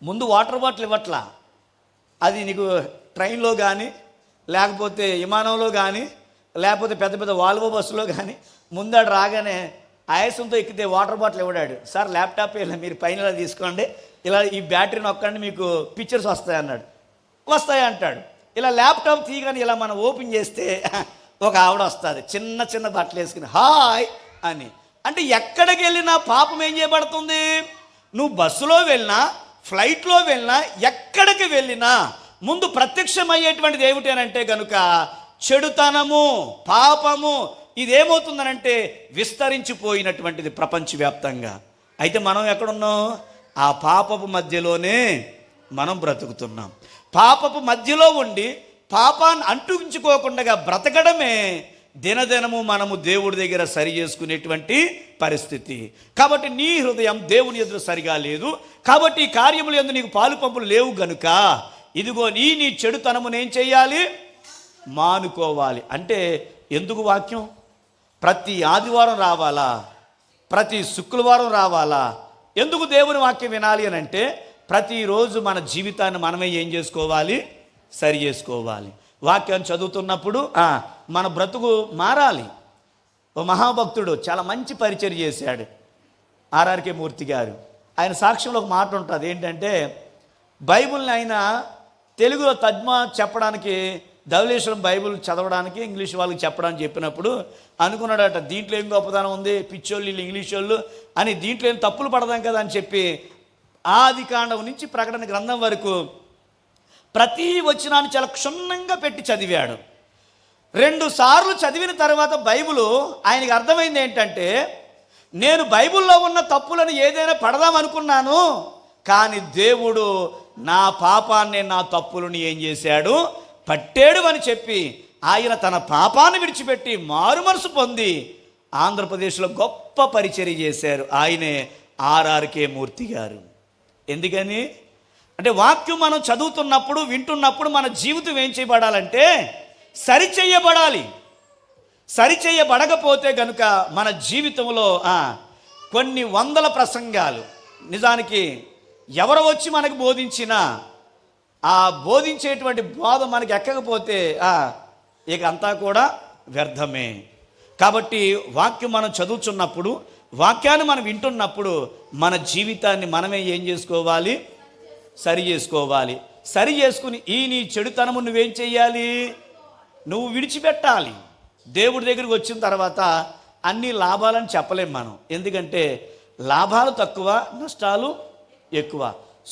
S1: ముందు వాటర్ బాటిల్ ఇవ్వట్లా. అది నీకు ట్రైన్లో కానీ, లేకపోతే విమానంలో కానీ, లేకపోతే పెద్ద పెద్ద వాల్వో బస్సులో కానీ ముందాడు రాగానే ఆయాసంతో ఎక్కితే వాటర్ బాటిల్ ఇవ్వడాడు. సార్ ల్యాప్టాప్ ఇలా మీరు పైన ఇలా తీసుకోండి, ఇలా ఈ బ్యాటరీ నొక్కండి, మీకు పిక్చర్స్ వస్తాయి అన్నాడు. వస్తాయి అంటాడు. ఇలా ల్యాప్టాప్ తీయగానే ఇలా మనం ఓపెన్ చేస్తే ఒక ఆవిడ వస్తుంది, చిన్న చిన్న బట్టలు వేసుకుని హాయ్ అని. అంటే ఎక్కడికి వెళ్ళినా పాపం ఏం చేయబడుతుంది? నువ్వు బస్సులో వెళ్ళినా, ఫ్లైట్లో వెళ్ళినా, ఎక్కడికి వెళ్ళినా ముందు ప్రత్యక్షమయ్యేటువంటిది ఏమిటనంటే కనుక చెడుతనము, పాపము. ఇదేమవుతుందనంటే విస్తరించిపోయినటువంటిది ప్రపంచవ్యాప్తంగా. అయితే మనం ఎక్కడున్నాం? ఆ పాపపు మధ్యలోనే మనం బ్రతుకుతున్నాం. పాపపు మధ్యలో ఉండి పాపాన్ని అంటుకుంచుకోకుండా బ్రతకడమే దినదినము మనము దేవుడి దగ్గర సరి చేసుకునేటువంటి పరిస్థితి. కాబట్టి నీ హృదయం దేవుని ఎదురు సరిగా లేదు. కాబట్టి ఈ కార్యములు యందు నీకు పాలు పంపులు లేవు గనుక ఇదిగో నీ చెడుతనమును ఏం చేయాలి? మానుకోవాలి. అంటే ఎందుకు వాక్యం? ప్రతి ఆదివారం రావాలా? ప్రతి శుక్రవారం రావాలా? ఎందుకు దేవుని వాక్యం వినాలి అని అంటే ప్రతిరోజు మన జీవితాన్ని మనమే ఏం చేసుకోవాలి? సరి చేసుకోవాలి. వాక్యాన్ని చదువుతున్నప్పుడు మన బ్రతుకు మారాలి. ఓ మహాభక్తుడు చాలా మంచి పరిచర్య చేశాడు, ఆర్ఆర్కే మూర్తి గారు. ఆయన సాక్ష్యంలో ఒక మాట ఉంటుంది, ఏంటంటే బైబిల్ని ఆయన తెలుగులో తర్జుమా చెప్పడానికి, ధవళేశ్వరం బైబిల్ చదవడానికి ఇంగ్లీష్ వాళ్ళకి చెప్పడానికి చెప్పినప్పుడు అనుకున్నాడట, దీంట్లో ఏం గొప్పతనం ఉంది, పిచ్చోళ్ళు వీళ్ళు ఇంగ్లీష్ వాళ్ళు అని, దీంట్లో ఏం తప్పులు పడదాం కదా అని చెప్పి ఆదికాండం నుంచి ప్రకటన గ్రంథం వరకు ప్రతి వచనాన్ని చాలా క్షుణ్ణంగా పెట్టి చదివాడు. 2 సార్లు చదివిన తర్వాత బైబిలు ఆయనకి అర్థమైంది ఏంటంటే, నేను బైబిల్లో ఉన్న తప్పులను ఏదైనా పడదాం అనుకున్నాను, కానీ దేవుడు నా పాపాన్ని, నా తప్పులను ఏం చేశాడు? పట్టాడు అని చెప్పి ఆయన తన పాపాన్ని విడిచిపెట్టి మారు మనసు పొంది ఆంధ్రప్రదేశ్లో గొప్ప పరిచర్య చేశారు. ఆయనే ఆర్ఆర్కే మూర్తి గారు. ఎందుకని అంటే వాక్యం మనం చదువుతున్నప్పుడు, వింటున్నప్పుడు మన జీవితం ఏం చేయబడాలంటే సరిచేయబడాలి. సరిచేయబడకపోతే కనుక మన జీవితంలో కొన్ని వందల ప్రసంగాలు, నిజానికి ఎవరు వచ్చి మనకు బోధించినా ఆ బోధించేటువంటి బోధ మనకి ఎక్కకపోతే ఇక అంతా కూడా వ్యర్థమే. కాబట్టి వాక్యం మనం చదువుతున్నప్పుడు, వాక్యాన్ని మనం వింటున్నప్పుడు మన జీవితాన్ని మనమే ఏం చేసుకోవాలి? సరి చేసుకోవాలి. సరి చేసుకుని నీ చెడుతనము నువ్వేం చెయ్యాలి? నువ్వు విడిచిపెట్టాలి. దేవుడి దగ్గరికి వచ్చిన తర్వాత అన్ని లాభాలని చెప్పలేం మనం. ఎందుకంటే లాభాలు తక్కువ, నష్టాలు ఎక్కువ,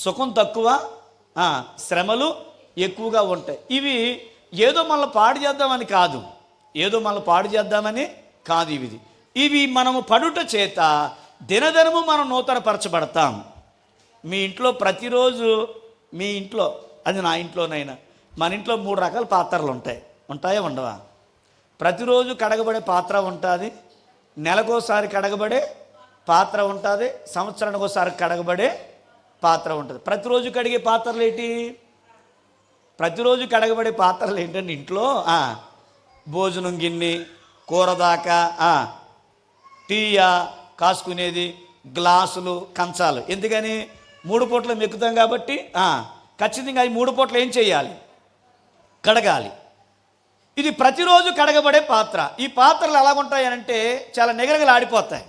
S1: సుఖం తక్కువ, శ్రమలు ఎక్కువగా ఉంటాయి. ఇవి ఏదో మనల్ని పాడు చేద్దామని కాదు, ఇవి మనము పడుట చేత దినదినము మనం నూతనపరచబడతాం. మీ ఇంట్లో ప్రతిరోజు, మీ ఇంట్లో, అది నా ఇంట్లోనైనా, మన ఇంట్లో 3 రకాల పాత్రలు ఉంటాయా ఉండవా? ప్రతిరోజు కడగబడే పాత్ర ఉంటుంది, నెలకోసారి కడగబడే పాత్ర ఉంటుంది, సంవత్సరానికి ఒకసారి కడగబడే పాత్ర ఉంటుంది. ప్రతిరోజు కడిగే పాత్రలు ఏంటి? ప్రతిరోజు కడగబడే పాత్రలు ఏంటంటే ఇంట్లో భోజనం గిన్నె, కూర దాకా, టీయా కాసుకునేది, గ్లాసులు, కంచాలు. ఎందుకని? 3 పూటలు మెక్కుతాం కాబట్టి ఖచ్చితంగా అవి 3 పూటలు ఏం చేయాలి? కడగాలి. ఇది ప్రతిరోజు కడగబడే పాత్ర. ఈ పాత్రలు ఎలాగుంటాయనంటే చాలా నిగరగలాడిపోతాయి.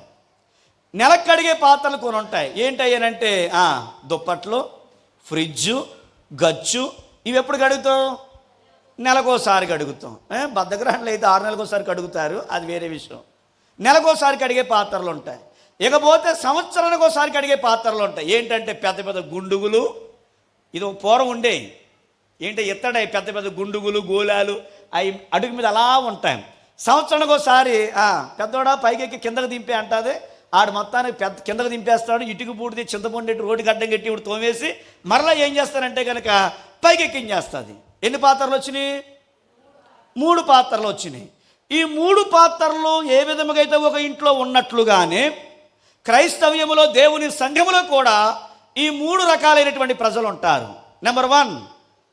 S1: నెలకు కడిగే పాత్రలు కొన్ని ఉంటాయి. ఏంటయ్యానంటే దుప్పట్లు, ఫ్రిడ్జు, గచ్చు. ఇవి ఎప్పుడు కడుగుతాం? నెలకోసారి కడుగుతాం. బద్దగ్రహణలు అయితే 6 నెలలకోసారి కడుగుతారు, అది వేరే విషయం. నెలకోసారి కడిగే పాత్రలు ఉంటాయి. ఇకపోతే సంవత్సరానికి ఒకసారి కడిగే పాత్రలు ఉంటాయి. ఏంటంటే పెద్ద పెద్ద గుండుగులు. ఇది పూర్వం ఉండే ఏంటంటే ఎత్తడాయి పెద్ద పెద్ద గుండుగులు, గోళాలు, అవి అడుగు మీద అలా ఉంటాయి. సంవత్సరానికి ఒకసారి పెద్దోడా పైకెక్కి కిందకు దింపే అంటుంది. ఆడు మొత్తానికి కిందకు దింపేస్తాడు. ఇటుకు పూడిది, చింతపండు ఎట్టి, రోడ్డు గడ్డం కట్టి ఇప్పుడు తోమేసి మరలా ఏం చేస్తారంటే కనుక పైకెక్కించేస్తుంది. ఎన్ని పాత్రలు వచ్చినాయి? 3 పాత్రలు వచ్చినాయి. ఈ 3 పాత్రలు ఏ విధముగా అయితే ఒక ఇంట్లో ఉన్నట్లుగానే క్రైస్తవ్యములో, దేవుని సంఘములో కూడా ఈ 3 రకాలైనటువంటి ప్రజలు ఉంటారు. నెంబర్ 1,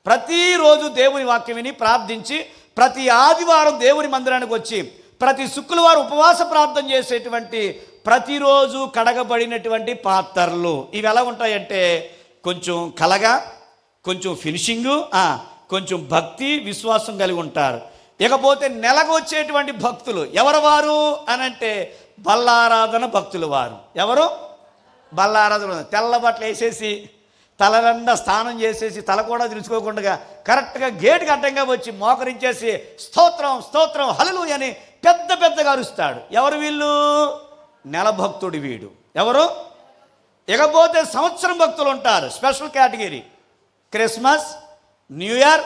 S1: ప్రతిరోజు దేవుని వాక్యం విని ప్రార్థించి, ప్రతి ఆదివారం దేవుని మందిరానికి వచ్చి, ప్రతి శుక్రవారం ఉపవాస ప్రార్థన చేసేటువంటి, ప్రతిరోజు కడగబడినటువంటి పాత్రలు. ఇవి ఎలా ఉంటాయంటే కొంచెం కలగా, కొంచెం ఫినిషింగు, కొంచెం భక్తి, విశ్వాసం కలిగి ఉంటారు. ఇకపోతే నెలకు వచ్చేటువంటి భక్తులు ఎవరు వారు అనంటే బల్లారాధన భక్తులు వారు. ఎవరు? బల్లారాధన. తెల్ల బట్టలు వేసేసి, తలనిండా స్నానం చేసేసి, తల కూడా తెలుసుకోకుండా కరెక్ట్గా గేటుకి అడ్డంగా వచ్చి మోకరించేసి స్తోత్రం స్తోత్రం హల్లెలూయా అని పెద్ద పెద్దగా అరుస్తాడు. ఎవరు వీళ్ళు? నెల భక్తుడు వీడు. ఎవరు? ఇకపోతే సంవత్సరం భక్తులు ఉంటారు, special category. Christmas, new year,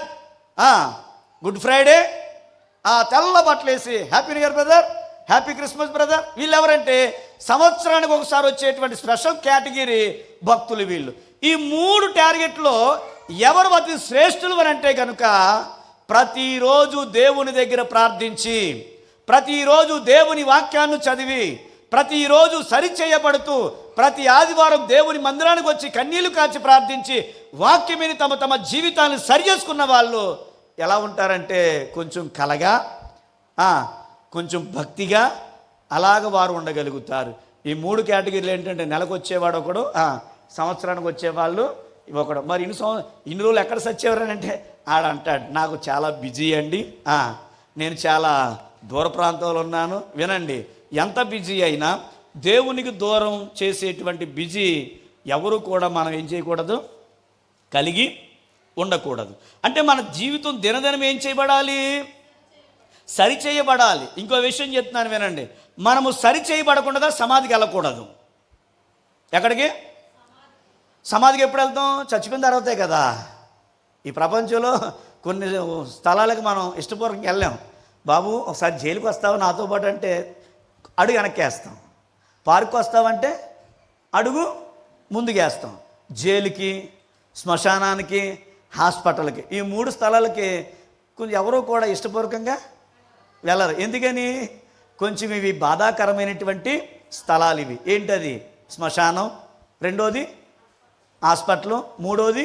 S1: good Friday, తెల్ల బట్టలు వేసి happy new year brother, happy Christmas brother. వీళ్ళు ఎవరంటే సంవత్సరానికి ఒకసారి వచ్చేటువంటి స్పెషల్ కేటగిరీ భక్తులు వీళ్ళు. ఈ 3 టార్గెట్లో ఎవరు అతి శ్రేష్ఠులు అని అంటే కనుక ప్రతిరోజు దేవుని దగ్గర ప్రార్థించి, ప్రతిరోజు దేవుని వాక్యాన్ని చదివి, ప్రతిరోజు సరిచేయబడుతూ, ప్రతి ఆదివారం దేవుని మందిరానికి వచ్చి కన్నీళ్లు కాచి ప్రార్థించి వాక్యమని తమ తమ జీవితాన్ని సరి చేసుకున్న వాళ్ళు ఎలా ఉంటారంటే కొంచెం కలగా, కొంచెం భక్తిగా అలాగ వారు ఉండగలుగుతారు. ఈ 3 కేటగిరీలు ఏంటంటే నెలకు వచ్చేవాడు ఒకడు, సంవత్సరానికి వచ్చేవాళ్ళు ఒకడు. మరి ఇన్ని రోజులు ఎక్కడ సచ్చేవారనంటే ఆడంటాడు నాకు చాలా బిజీ అండి, నేను చాలా దూర ప్రాంతంలో ఉన్నాను. వినండి, ఎంత బిజీ అయినా దేవునికి దూరం చేసేటువంటి బిజీ ఎవరు కూడా మనం ఏం చేయకూడదు, కలిగి ఉండకూడదు. అంటే మన జీవితం దినదినం ఏం చేయబడాలి? సరిచేయబడాలి. ఇంకో విషయం చెప్తున్నాను వినండి, మనము సరిచేయబడకుండా సమాధికి వెళ్ళకూడదు. ఎక్కడికి? సమాధికి ఎప్పుడు వెళ్తాం? చచ్చిపోయిన తర్వాతే కదా. ఈ ప్రపంచంలో కొన్ని స్థలాలకు మనం ఇష్టపూర్వకంగా వెళ్ళాం. బాబు ఒకసారి జైలుకి వస్తావు నాతో పాటు అంటే అడుగు వెనక్కేస్తాం. పార్కు వస్తావంటే అడుగు ముందుకేస్తాం. జైలుకి, శ్మశానానికి, హాస్పిటల్కి, ఈ 3 స్థలాలకి కొంచెం ఎవరో కూడా ఇష్టపూర్వకంగా వెళ్ళరు. ఎందుకని? కొంచెం ఇవి బాధాకరమైనటువంటి స్థలాలు ఇవి. ఏంటది? శ్మశానం, రెండోది హాస్పిటల్, మూడోది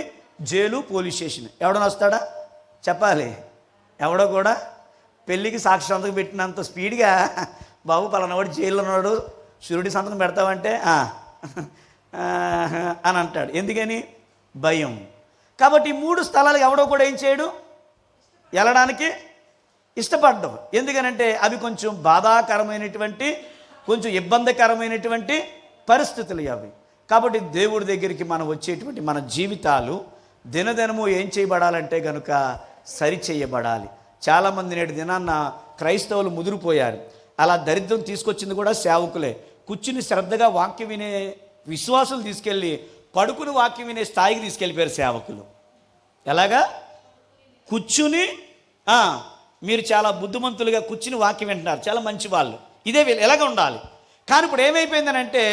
S1: జైలు, పోలీస్ స్టేషన్. ఎవడన్నా వస్తాడా? చెప్పాలి. ఎవడో కూడా పెళ్ళికి సాక్షి సంతకం పెట్టినంత స్పీడ్గా బాబు పలానావాడు జైల్లో ఉన్నాడు, షూరిటీ సంతకం పెడతావంటే అని అంటాడు. ఎందుకని? భయం. కాబట్టి ఈ 3 స్థలాలకు ఎవడో కూడా ఏం చేయడు, వెళ్ళడానికి ఇష్టపడ్డం. ఎందుకనంటే అవి కొంచెం బాధాకరమైనటువంటి, కొంచెం ఇబ్బందికరమైనటువంటి పరిస్థితులు అవి. కాబట్టి దేవుడి దగ్గరికి మనం వచ్చేటువంటి మన జీవితాలు దినదినము ఏం చేయబడాలంటే కనుక సరి చేయబడాలి. చాలామంది నేటి దినాన్న క్రైస్తవులు ముదిరిపోయారు. అలా దరిద్రం తీసుకొచ్చింది కూడా సేవకులే. కూర్చుని శ్రద్ధగా వాక్యం వినే విశ్వాసులు తీసుకెళ్ళి పడుకుని వాక్యం వినే స్థాయికి తీసుకెళ్ళిపోయారు సేవకులు. ఎలాగా? కూర్చుని మీరు చాలా బుద్ధిమంతులుగా కూర్చుని వాక్యం వింటున్నారు, చాలా మంచి వాళ్ళు, ఇదే ఎలాగ ఉండాలి. కానీ ఇప్పుడు ఏమైపోయిందనంటే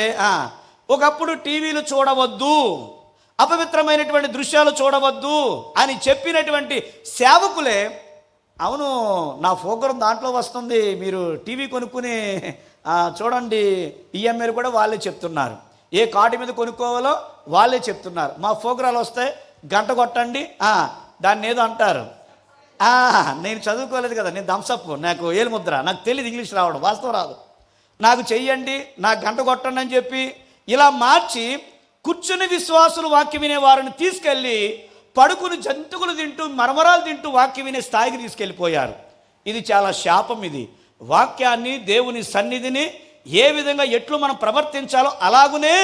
S1: ఒకప్పుడు టీవీలు చూడవద్దు, అపవిత్రమైనటువంటి దృశ్యాలు చూడవద్దు అని చెప్పినటువంటి సేవకులే, అవును నా ప్రోగ్రాం దాంట్లో వస్తుంది, మీరు టీవీ కొనుక్కుని చూడండి, ఈఎంఐలు కూడా వాళ్ళే చెప్తున్నారు, ఏ కార్డు మీద కొనుక్కోవాలో వాళ్ళే చెప్తున్నారు, మా ప్రోగ్రాలు వస్తాయి గంట కొట్టండి, దాన్ని ఏదో అంటారు. నేను చదువుకోలేదు కదా, నేను థమ్సప్, నాకు ఏలు ముద్ర, నాకు తెలియదు ఇంగ్లీష్ రావడం, వాస్తవం రాదు, నాకు చెయ్యండి, నాకు గంట కొట్టండి అని చెప్పి ఇలా మార్చి కూర్చుని విశ్వాసులు వాక్యం వినే వారిని తీసుకెళ్ళి పడుకుని జంతువులు తింటూ మరమరాలు తింటూ వాక్యం వినే స్థాయికి తీసుకెళ్ళిపోయారు. ఇది చాలా శాపం. ఇది వాక్యాన్ని, దేవుని సన్నిధిని ఏ విధంగా ఎట్లు మనం ప్రవర్తించాలో అలాగునే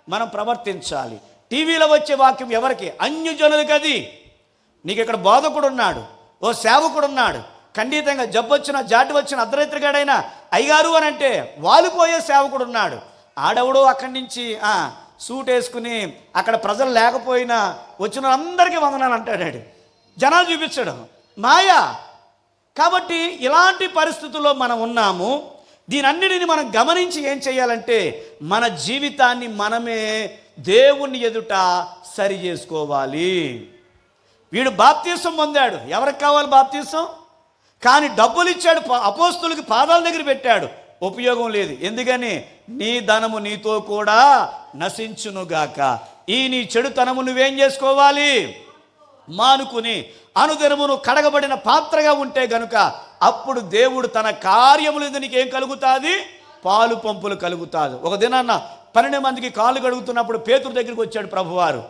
S1: మనం ప్రవర్తించాలి. టీవీలో వచ్చే వాక్యం ఎవరికి? అన్యజనులకి. అది నీకు ఇక్కడ బోధకుడు ఉన్నాడు, ఓ సేవకుడు ఉన్నాడు, ఖండితంగా జబ్బు వచ్చిన జాటి వచ్చిన అర్ధరాత్రిగాడైనా అయ్యారు అని అంటే వాలిపోయే సేవకుడు ఉన్నాడు. ఆడెవడో అక్కడి నుంచి సూట్ వేసుకుని అక్కడ ప్రజలు లేకపోయినా వచ్చిన అందరికీ వందనాలు అంటాడు, జనాలు చూపించడం మాయా. కాబట్టి ఇలాంటి పరిస్థితుల్లో మనం ఉన్నాము. దీనన్నిటిని మనం గమనించి ఏం చేయాలంటే మన జీవితాన్ని మనమే దేవుని ఎదుట సరి చేసుకోవాలి. వీడు బాప్తీసం పొందాడు, ఎవరికి కావాలి బాప్తీసం? కానీ డబ్బులు ఇచ్చాడు, అపోస్తులకి పాదాల దగ్గర పెట్టాడు, ఉపయోగం లేదు. ఎందుకని? నీ ధనము నీతో కూడా నశించునుగాక. ఈ నీ చెడుతనము నువ్వేం చేసుకోవాలి? మానుకుని అనుదినమును కడగబడిన పాత్రగా ఉంటే గనుక అప్పుడు దేవుడు తన కార్యములు నీకు ఏం కలుగుతుంది? పాలు పంపులు కలుగుతాది. ఒక దినాన్న 12 మందికి కాలు కడుగుతున్నప్పుడు పేతురు దగ్గరికి వచ్చాడు ప్రభువారు.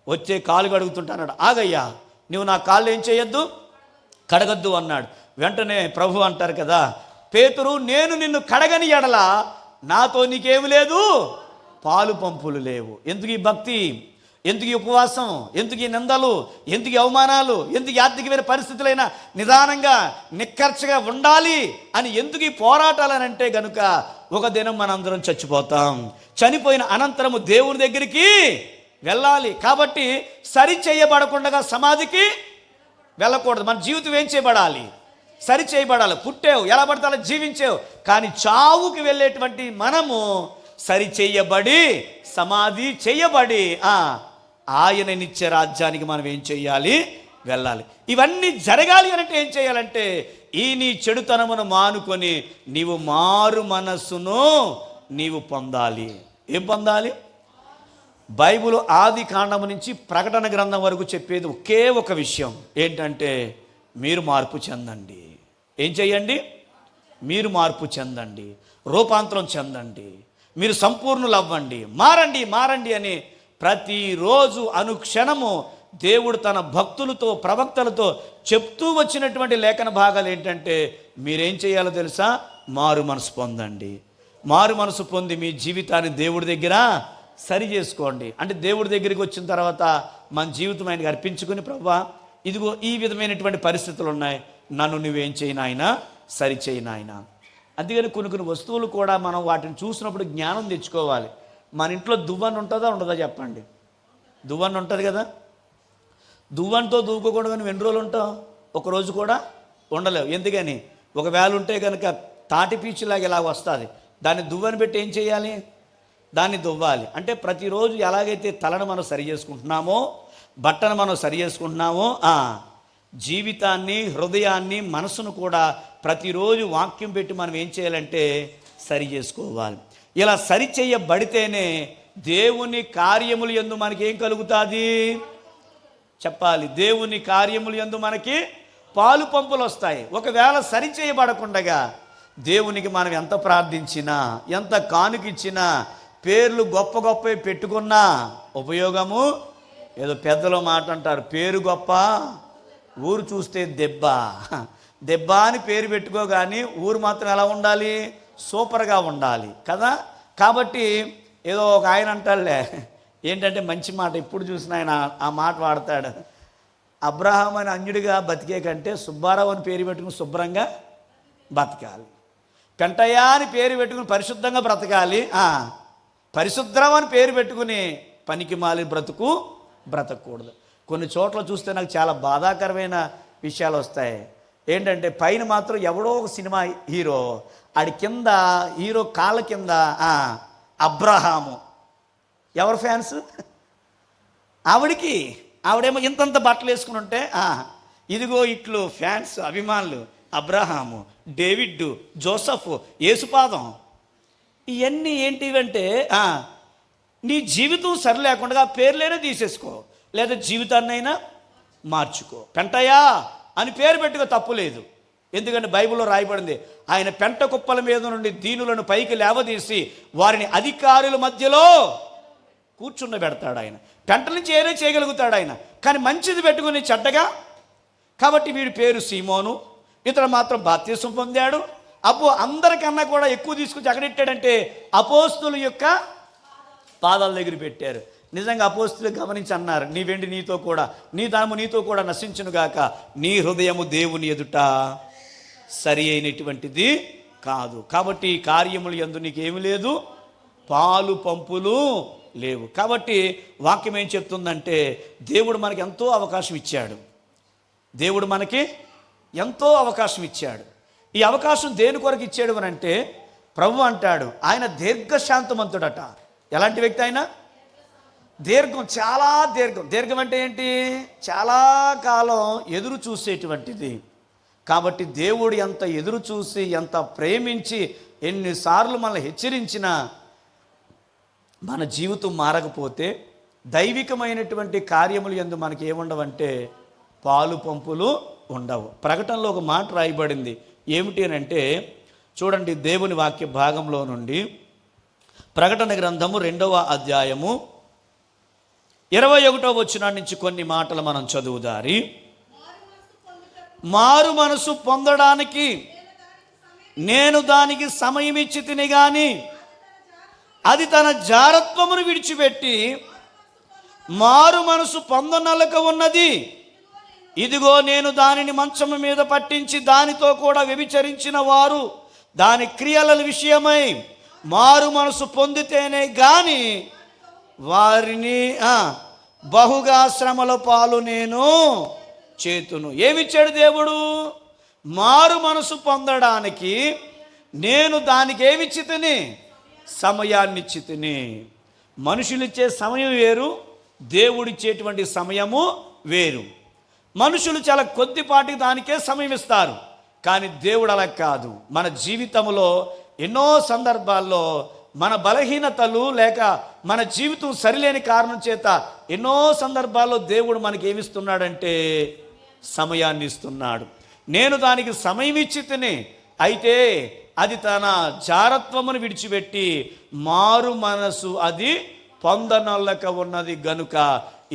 S1: వచ్చే కాలు కడుగుతుంటాడు, ఆగయ్యా నువ్వు నా కాళ్ళు ఏం చేయొద్దు, కడగద్దు అన్నాడు. వెంటనే ప్రభు అంటారు కదా, పేతురు నేను నిన్ను కడగని ఎడల నాతో నీకేమి లేదు, పాలు పంపులు లేవు. ఎందుకు ఈ భక్తి, ఎందుకు ఈ ఉపవాసం, ఎందుకు ఈ నిందలు, ఎందుకు అవమానాలు, ఎందుకు ఆర్థికమైన పరిస్థితులైనా నిదానంగా నిక్కర్చగా ఉండాలి అని ఎందుకు ఈ పోరాటాలని అంటే గనుక ఒక దినం మనందరం చచ్చిపోతాం. చనిపోయిన అనంతరము దేవుని దగ్గరికి వెళ్ళాలి. కాబట్టి సరి చేయబడకుండా సమాధికి వెళ్ళకూడదు. మన జీవితం ఏం చేయబడాలి? సరి చేయబడాలి. పుట్టావు, ఎలా పడితే అలా జీవించావు, కానీ చావుకి వెళ్ళేటువంటి మనము సరి చేయబడి సమాధి చేయబడి ఆయన నిత్య రాజ్యానికి మనం ఏం చేయాలి? వెళ్ళాలి. ఇవన్నీ జరగాలి అంటే ఏం చేయాలంటే ఈ నీ చెడుతనమును మానుకొని నీవు మారు మనస్సును నీవు పొందాలి. ఏం పొందాలి? బైబిల్ ఆది కాండము నుంచి ప్రకటన గ్రంథం వరకు చెప్పేది ఒకే ఒక విషయం ఏంటంటే మీరు మార్పు చెందండి. ఏం చేయండి? మీరు మార్పు చెందండి, రూపాంతరం చెందండి, మీరు సంపూర్ణులు అవ్వండి, మారండి మారండి అని ప్రతిరోజు అనుక్షణము దేవుడు తన భక్తులతో ప్రవక్తలతో చెప్తూ వచ్చినటువంటి లేఖన భాగాలు ఏంటంటే మీరేం చేయాలో తెలుసా? మారు మనసు పొందండి. మారు మనసు పొంది మీ జీవితాన్ని దేవుడి దగ్గర సరి చేసుకోండి. అంటే దేవుడి దగ్గరికి వచ్చిన తర్వాత మన జీవితం ఆయనకి అర్పించుకుని, ప్రభువా ఇదిగో ఈ విధమైనటువంటి పరిస్థితులు ఉన్నాయి, నన్ను నువ్వేం చేయి నాయనా, సరి చేయి నాయనా. అందుకని కొన్ని వస్తువులు కూడా మనం వాటిని చూసినప్పుడు జ్ఞానం తెచ్చుకోవాలి. మన ఇంట్లో దువ్వన్న ఉంటుందా ఉండదా చెప్పండి? దువ్వన్న ఉంటుంది కదా. దువ్వన్తో దూకోకుండా నువ్వు ఎన్ని రోజులు ఉంటావు? ఒకరోజు కూడా ఉండలేవు. ఎందుకని? ఒకవేళ ఉంటే కనుక తాటి పీచులాగా ఇలా వస్తుంది, దాన్ని దువ్వని పెట్టి ఏం చేయాలి? దాన్ని దువ్వాలి. అంటే ప్రతిరోజు ఎలాగైతే తలను మనం సరి చేసుకుంటున్నామో, బట్టను మనం సరి చేసుకుంటున్నామో, జీవితాన్ని, హృదయాన్ని, మనసును కూడా ప్రతిరోజు వాక్యం పెట్టి మనం ఏం చేయాలంటే సరి చేసుకోవాలి. ఇలా సరి చేయబడితేనే దేవుని కార్యములు యందు మనకి ఏం కలుగుతుంది చెప్పాలి? దేవుని కార్యములు యందు మనకి పాలు పంపులు వస్తాయి. ఒకవేళ సరి చేయబడకుండగా దేవునికి మనం ఎంత ప్రార్థించినా, ఎంత కానుకిచ్చినా, పేర్లు గొప్ప గొప్పవి పెట్టుకున్నా ఉపయోగము ఏదో పెద్దలో మాట అంటారు, పేరు గొప్ప ఊరు చూస్తే దెబ్బ. దెబ్బ అని పేరు పెట్టుకోగాని ఊరు మాత్రం ఎలా ఉండాలి? సూపర్గా ఉండాలి కదా. కాబట్టి ఏదో ఒక ఆయన అంటాడులే, ఏంటంటే మంచి మాట, ఎప్పుడు చూసినా ఆయన ఆ మాట వాడతాడు, అబ్రహాం అని అన్యుడిగా బతికే కంటే సుబ్బారావు అని పేరు పెట్టుకుని శుభ్రంగా బతకాలి. పెంటయ్య అని పేరు పెట్టుకుని పరిశుద్ధంగా బ్రతకాలి. పరిశుద్ధం అని పేరు పెట్టుకుని పనికి మాలి బ్రతకూడదు. కొన్ని చోట్ల చూస్తే నాకు చాలా బాధాకరమైన విషయాలు వస్తాయి. ఏంటంటే పైన మాత్రం ఎవడో ఒక సినిమా హీరో, ఆడి కింద హీరో కాళ్ళ కింద అబ్రహాము. ఎవరు ఫ్యాన్స్? ఆవిడేమో ఇంతంత బట్టలు వేసుకుని ఉంటే ఇదిగో ఇట్లు ఫ్యాన్స్, అభిమానులు అబ్రహాము, డేవిడ్, జోసఫ్, యేసుపాదం. ఇవన్నీ ఏంటివంటే నీ జీవితం సరి లేకుండా పేర్లైనా తీసేసుకో, లేదా జీవితాన్నైనా మార్చుకో. పెంటయ్యా అని పేరు పెట్టుకో, తప్పు లేదు. ఎందుకంటే బైబిల్లో రాయబడింది, ఆయన పెంట కుప్పల మీద నుండి దీనులను పైకి లేవదీసి వారిని అధికారుల మధ్యలో కూర్చుండబెడతాడు. ఆయన పెంట నుంచి ఏనే చేయగలుగుతాడు ఆయన, కానీ మంచిది పెట్టుకుని చెడ్డగా. కాబట్టి వీడి పేరు సీమోను, ఇతడు మాత్రం బాప్తిసం పొందాడు. అప్పుడు అందరికన్నా కూడా ఎక్కువ తీసుకొచ్చి ఎక్కడెట్టాడంటే అపోస్తుల యొక్క పాదాల దగ్గర పెట్టారు. నిజంగా అపోస్తులు గమనించి అన్నారు, నీ వెండి నీతో కూడా, నీ దాము నీతో కూడా నశించునుగాక, నీ హృదయము దేవుని ఎదుట సరి అయినటువంటిది కాదు. కాబట్టి ఈ కార్యములు యందు నీకేమి లేదు, పాలు పంపులు లేవు. కాబట్టి వాక్యం ఏం చెప్తుందంటే దేవుడు మనకి ఎంతో అవకాశం ఇచ్చాడు. దేవుడు మనకి ఎంతో అవకాశం ఇచ్చాడు. ఈ అవకాశం దేని కొరకు ఇచ్చాడు అని అంటే ప్రభు అంటాడు ఆయన దీర్ఘశాంతమంతుడట. ఎలాంటి వ్యక్తి ఆయన? దీర్ఘం, చాలా దీర్ఘం. దీర్ఘం అంటే ఏంటి? చాలా కాలం ఎదురు చూసేటువంటిది. కాబట్టి దేవుడు ఎంత ఎదురు చూసి, ఎంత ప్రేమించి, ఎన్నిసార్లు మనల్ని హెచ్చరించినా మన జీవితం మారకపోతే దైవికమైనటువంటి కార్యములు యందు మనకి ఏముండవంటే పాలు పంపులు ఉండవు. ప్రకటనలో ఒక మాట రాయబడింది. ఏమిటి అని అంటే చూడండి, దేవుని వాక్య భాగంలో నుండి ప్రకటన గ్రంథము 2వ అధ్యాయము 21వ వచనం నుంచి కొన్ని మాటలు మనం చదువుదారి. మారు మనసు పొందడానికి నేను దానికి సమయం ఇచ్చి తిని గాని అది తన జారత్వమును విడిచిపెట్టి మారు మనసు పొందనలక ఉన్నది. ఇదిగో నేను దానిని మంచము మీద పట్టించి దానితో కూడా వ్యభిచరించిన వారు దాని క్రియల విషయమై మారు మనసు పొందితేనే గాని వారిని బహుగా శ్రమల పాలు నేను చేతును. ఏమిచ్చాడు దేవుడు? మారు మనసు పొందడానికి నేను దానికి ఏమిచ్చి తిని? సమయాన్ని ఇచ్చి తిని. మనుషులు ఇచ్చే సమయం వేరు, దేవుడిచ్చేటువంటి సమయము వేరు. మనుషులు చాలా కొద్దిపాటి దానికే సమయం ఇస్తారు, కానీ దేవుడు అలా కాదు. మన జీవితంలో ఎన్నో సందర్భాల్లో మన బలహీనతలు లేక మన జీవితం సరిలేని కారణం చేత ఎన్నో సందర్భాల్లో దేవుడు మనకి ఏమిస్తున్నాడంటే సమయాన్ని ఇస్తున్నాడు. నేను దానికి సమయం ఇచ్చి తిని, అయితే అది తన జారత్వమును విడిచిపెట్టి మారు మనసు అది పొందనొల్లక ఉన్నది గనుక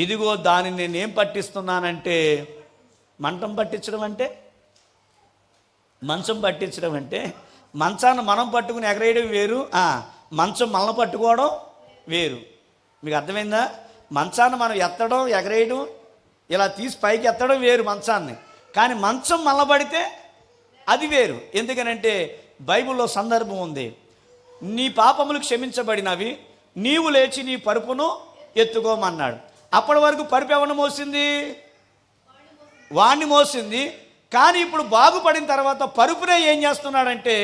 S1: ఇదిగో దానిని నేనేం పట్టిస్తున్నానంటే, మంటం పట్టించడం అంటే, మంచం పట్టించడం అంటే మంచాన్ని మనం పట్టుకుని ఎగరేయడం వేరు, మంచం మనల్ని పట్టుకోవడం వేరు. మీకు అర్థమైందా? మంచాన్ని మనం ఎత్తడం, ఎగరేయడం, ఇలా తీసి పైకి ఎత్తడం వేరు మంచాన్ని, కానీ మంచం మల్లబడితే అది వేరు. ఎందుకనంటే బైబిల్లో సందర్భం ఉంది, నీ పాపములు క్షమించబడినవి, నీవు లేచి నీ పరుపును ఎత్తుకోమన్నాడు. అప్పటి వరకు పరుపు ఎవరిని మోసింది? వాడిని మోసింది. కానీ ఇప్పుడు బాగుపడిన తర్వాత పరుపునే ఏం చేస్తున్నాడంటే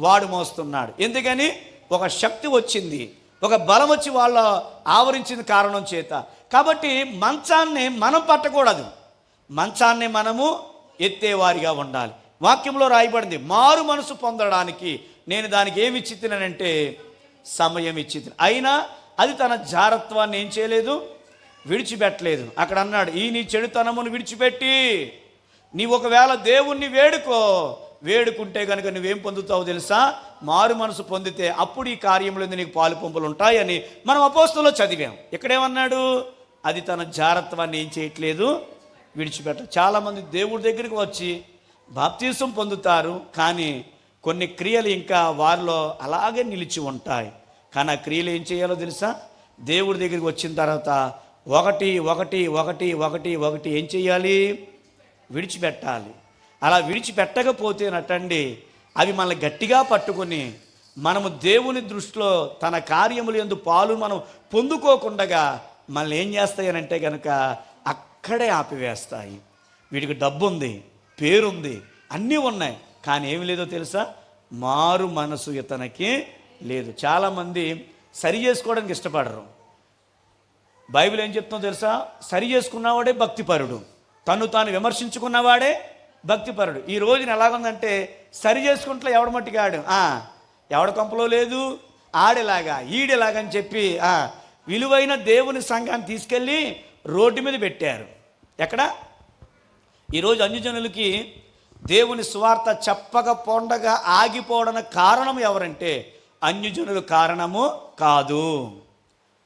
S1: వాడు మోస్తున్నాడు. ఎందుకని? ఒక శక్తి వచ్చింది, ఒక బలం వచ్చి వాళ్ళ ఆవరించిన కారణం చేత. కాబట్టి మంచాన్ని మనం పట్టకూడదు, మంచాన్ని మనము ఎత్తేవారిగా ఉండాలి. వాక్యంలో రాయబడింది, మారు మనసు పొందడానికి నేను దానికి ఏమి ఇచ్చి తినంటే సమయం ఇచ్చి. అయినా అది తన జారత్వాన్ని ఏం చేయలేదు, విడిచిపెట్టలేదు. అక్కడ అన్నాడు, ఈ నీ చెడుతనమును విడిచిపెట్టి నీవు ఒకవేళ దేవుణ్ణి వేడుకుంటే కనుక నువ్వేం పొందుతావు తెలుసా? మారు మనసు పొందితే అప్పుడు ఈ కార్యంలో నీకు పాలు పంపులు ఉంటాయని మనం అపోస్తలులో చదివాం. ఇక్కడేమన్నాడు? అది తన జారత్వాన్ని ఏం చేయట్లేదు, విడిచిపెట్ట. చాలామంది దేవుడి దగ్గరికి వచ్చి బాప్తీసం పొందుతారు, కానీ కొన్ని క్రియలు ఇంకా వారిలో అలాగే నిలిచి ఉంటాయి. కానీ ఆ క్రియలు ఏం చేయాలో తెలుసా? దేవుడి దగ్గరికి వచ్చిన తర్వాత ఒకటి ఒకటి ఒకటి ఒకటి ఒకటి ఏం చెయ్యాలి? విడిచిపెట్టాలి. అలా విడిచిపెట్టకపోతేనటండి అవి మనల్ని గట్టిగా పట్టుకొని మనము దేవుని దృష్టిలో తన కార్యములు యందు పాలు మనం పొందుకోకుండా మనల్ని ఏం చేస్తాయనంటే కనుక అక్కడే ఆపివేస్తాయి. వీడికి డబ్బు ఉంది, పేరుంది, అన్నీ ఉన్నాయి, కానీ ఏమి లేదో తెలుసా? మారు మనసు ఇతనికి లేదు. చాలామంది సరి చేసుకోవడానికి ఇష్టపడరు. బైబిల్ ఏం చెప్తుందో తెలుసా? సరి చేసుకున్నవాడే భక్తిపరుడు, తను తాను విమర్శించుకున్నవాడే భక్తిపరుడు. ఈ రోజున ఎలాగుందంటే సరి చేసుకుంటే ఎవడ మట్టికి ఆడు, ఎవడ కొంపలో లేదు, ఆడేలాగా ఈడేలాగని చెప్పి విలువైన దేవుని సంఘాన్ని తీసుకెళ్ళి రోడ్డు మీద పెట్టారు. ఎక్కడ? ఈరోజు అన్యజనులకి దేవుని సువార్త చెప్పకపోండగా ఆగిపోవడానికి కారణం ఎవరంటే అన్యజనులు కారణము కాదు,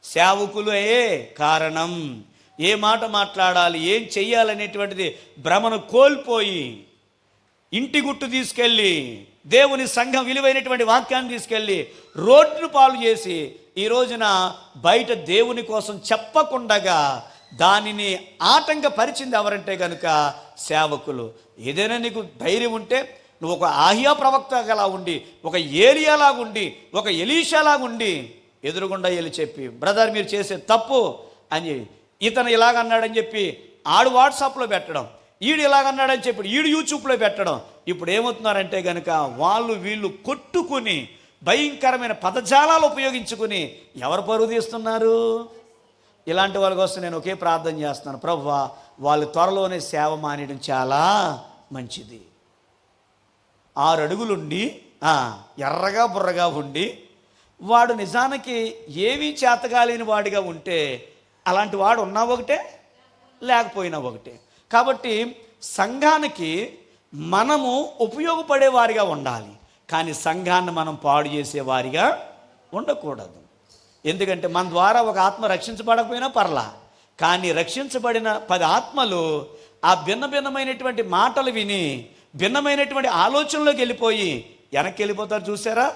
S1: సేవకులే కారణం. ఏ మాట మాట్లాడాలి, ఏం చెయ్యాలనేటువంటిది భ్రమను కోల్పోయి ఇంటి గుట్టు తీసుకెళ్ళి దేవుని సంఘం విలువైనటువంటి వాక్యాన్ని తీసుకెళ్ళి రోడ్డును పాలు చేసి ఈ రోజున బయట దేవుని కోసం చెప్పకుండగా దానిని ఆటంకపరిచింది ఎవరంటే కనుక సేవకులు. ఏదైనా నీకు ధైర్యం ఉంటే నువ్వు ఒక ఆహియా ప్రవక్తలా ఉండి, ఒక ఏలియాలాగా ఉండి, ఒక ఎలీషాలాగా ఉండి ఎదురుగుండా వెళ్ళి చెప్పి, బ్రదర్ మీరు చేసే తప్పు అని, ఇతను ఇలాగన్నాడని చెప్పి ఆడు వాట్సాప్లో పెట్టడం, ఈడు ఇలాగన్నాడని చెప్పి ఈడు యూట్యూబ్లో పెట్టడం. ఇప్పుడు ఏమవుతున్నారంటే కనుక వాళ్ళు వీళ్ళు కొట్టుకుని భయంకరమైన పదజాలాలు ఉపయోగించుకుని ఎవరు పరువు తీస్తున్నారు? ఇలాంటి వాళ్ళ కోసం నేను ఒకే ప్రార్థన చేస్తున్నాను, ప్రభువా వాళ్ళు త్వరలోనే సేవ మానేయడం చాలా మంచిది. 6 అడుగులుండి ఎర్రగా బుర్రగా ఉండి వాడు నిజానికి ఏమీ చేతగాలేని వాడిగా ఉంటే అలాంటి వాడు ఉన్నా ఒకటే, లేకపోయినా ఒకటే. కాబట్టి సంఘానికి మనము ఉపయోగపడేవారిగా ఉండాలి, కానీ సంఘాన్ని మనం పాడు చేసేవారిగా ఉండకూడదు. ఎందుకంటే మన ద్వారా ఒక ఆత్మ రక్షించబడకపోయినా పర్లా, కానీ రక్షించబడిన 10 ఆత్మలు ఆ భిన్నమైనటువంటి మాటలు విని భిన్నమైనటువంటి ఆలోచనలోకి వెళ్ళిపోయి వెనక్కి వెళ్ళిపోతారు. చూసారా?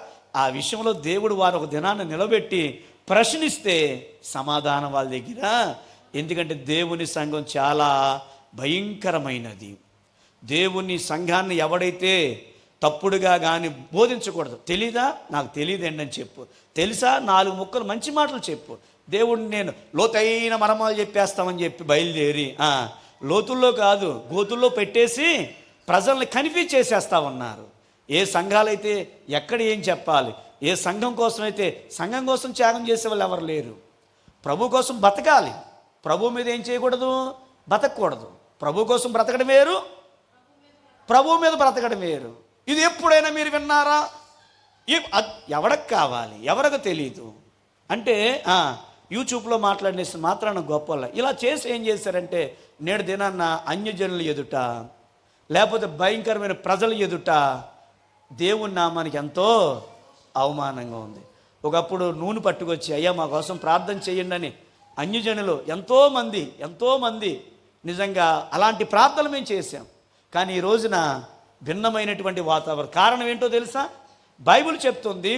S1: ఆ విషయంలో దేవుడు వారు ఒక దినాన్ని నిలబెట్టి ప్రశ్నిస్తే సమాధానం వాళ్ళ దగ్గర. ఎందుకంటే దేవుని సంఘం చాలా భయంకరమైనది. దేవుని సంఘాన్ని ఎవడైతే తప్పుడుగా కానీ బోధించకూడదు. తెలీదా? నాకు తెలియదండి అని చెప్పు. తెలుసా? 4 ముక్కలు మంచి మాటలు చెప్పు. దేవుడిని నేను లోతైన మర్మాలు చెప్పేస్తామని చెప్పి బయలుదేరి లోతుల్లో కాదు గోతుల్లో పెట్టేసి ప్రజల్ని కన్ఫ్యూజ్ చేసేస్తా ఉన్నారు. ఏ సంఘాలైతే ఎక్కడ ఏం చెప్పాలి, ఏ సంఘం కోసం అయితే సంఘం కోసం త్యాగం చేసే వాళ్ళు ఎవరు లేరు. ప్రభు కోసం బతకాలి, ప్రభు మీద ఏం చేయకూడదు, బతకూడదు. ప్రభు కోసం బ్రతకడం వేరు, ప్రభు మీద బ్రతకడం వేరు. ఇది ఎప్పుడైనా మీరు విన్నారా? ఎవరికి కావాలి, ఎవరికి తెలియదు అంటే యూట్యూబ్లో మాట్లాడినేసి మాత్రాన గొప్ప ఇలా చేసి ఏం చేశారంటే నేడు దినాన్న అన్యజనుల ఎదుట లేకపోతే భయంకరమైన ప్రజల ఎదుట దేవుని నామానికి ఎంతో అవమానంగా ఉంది. ఒకప్పుడు నూనె పట్టుకొచ్చి అయ్యా మా కోసం ప్రార్థన చేయండి అని అన్యజనులు ఎంతోమంది నిజంగా అలాంటి ప్రార్థనలు మేము చేశాం. కానీ ఈ రోజున భిన్నమైనటువంటి వాతావరణం. కారణం ఏంటో తెలుసా? బైబిల్ చెప్తుంది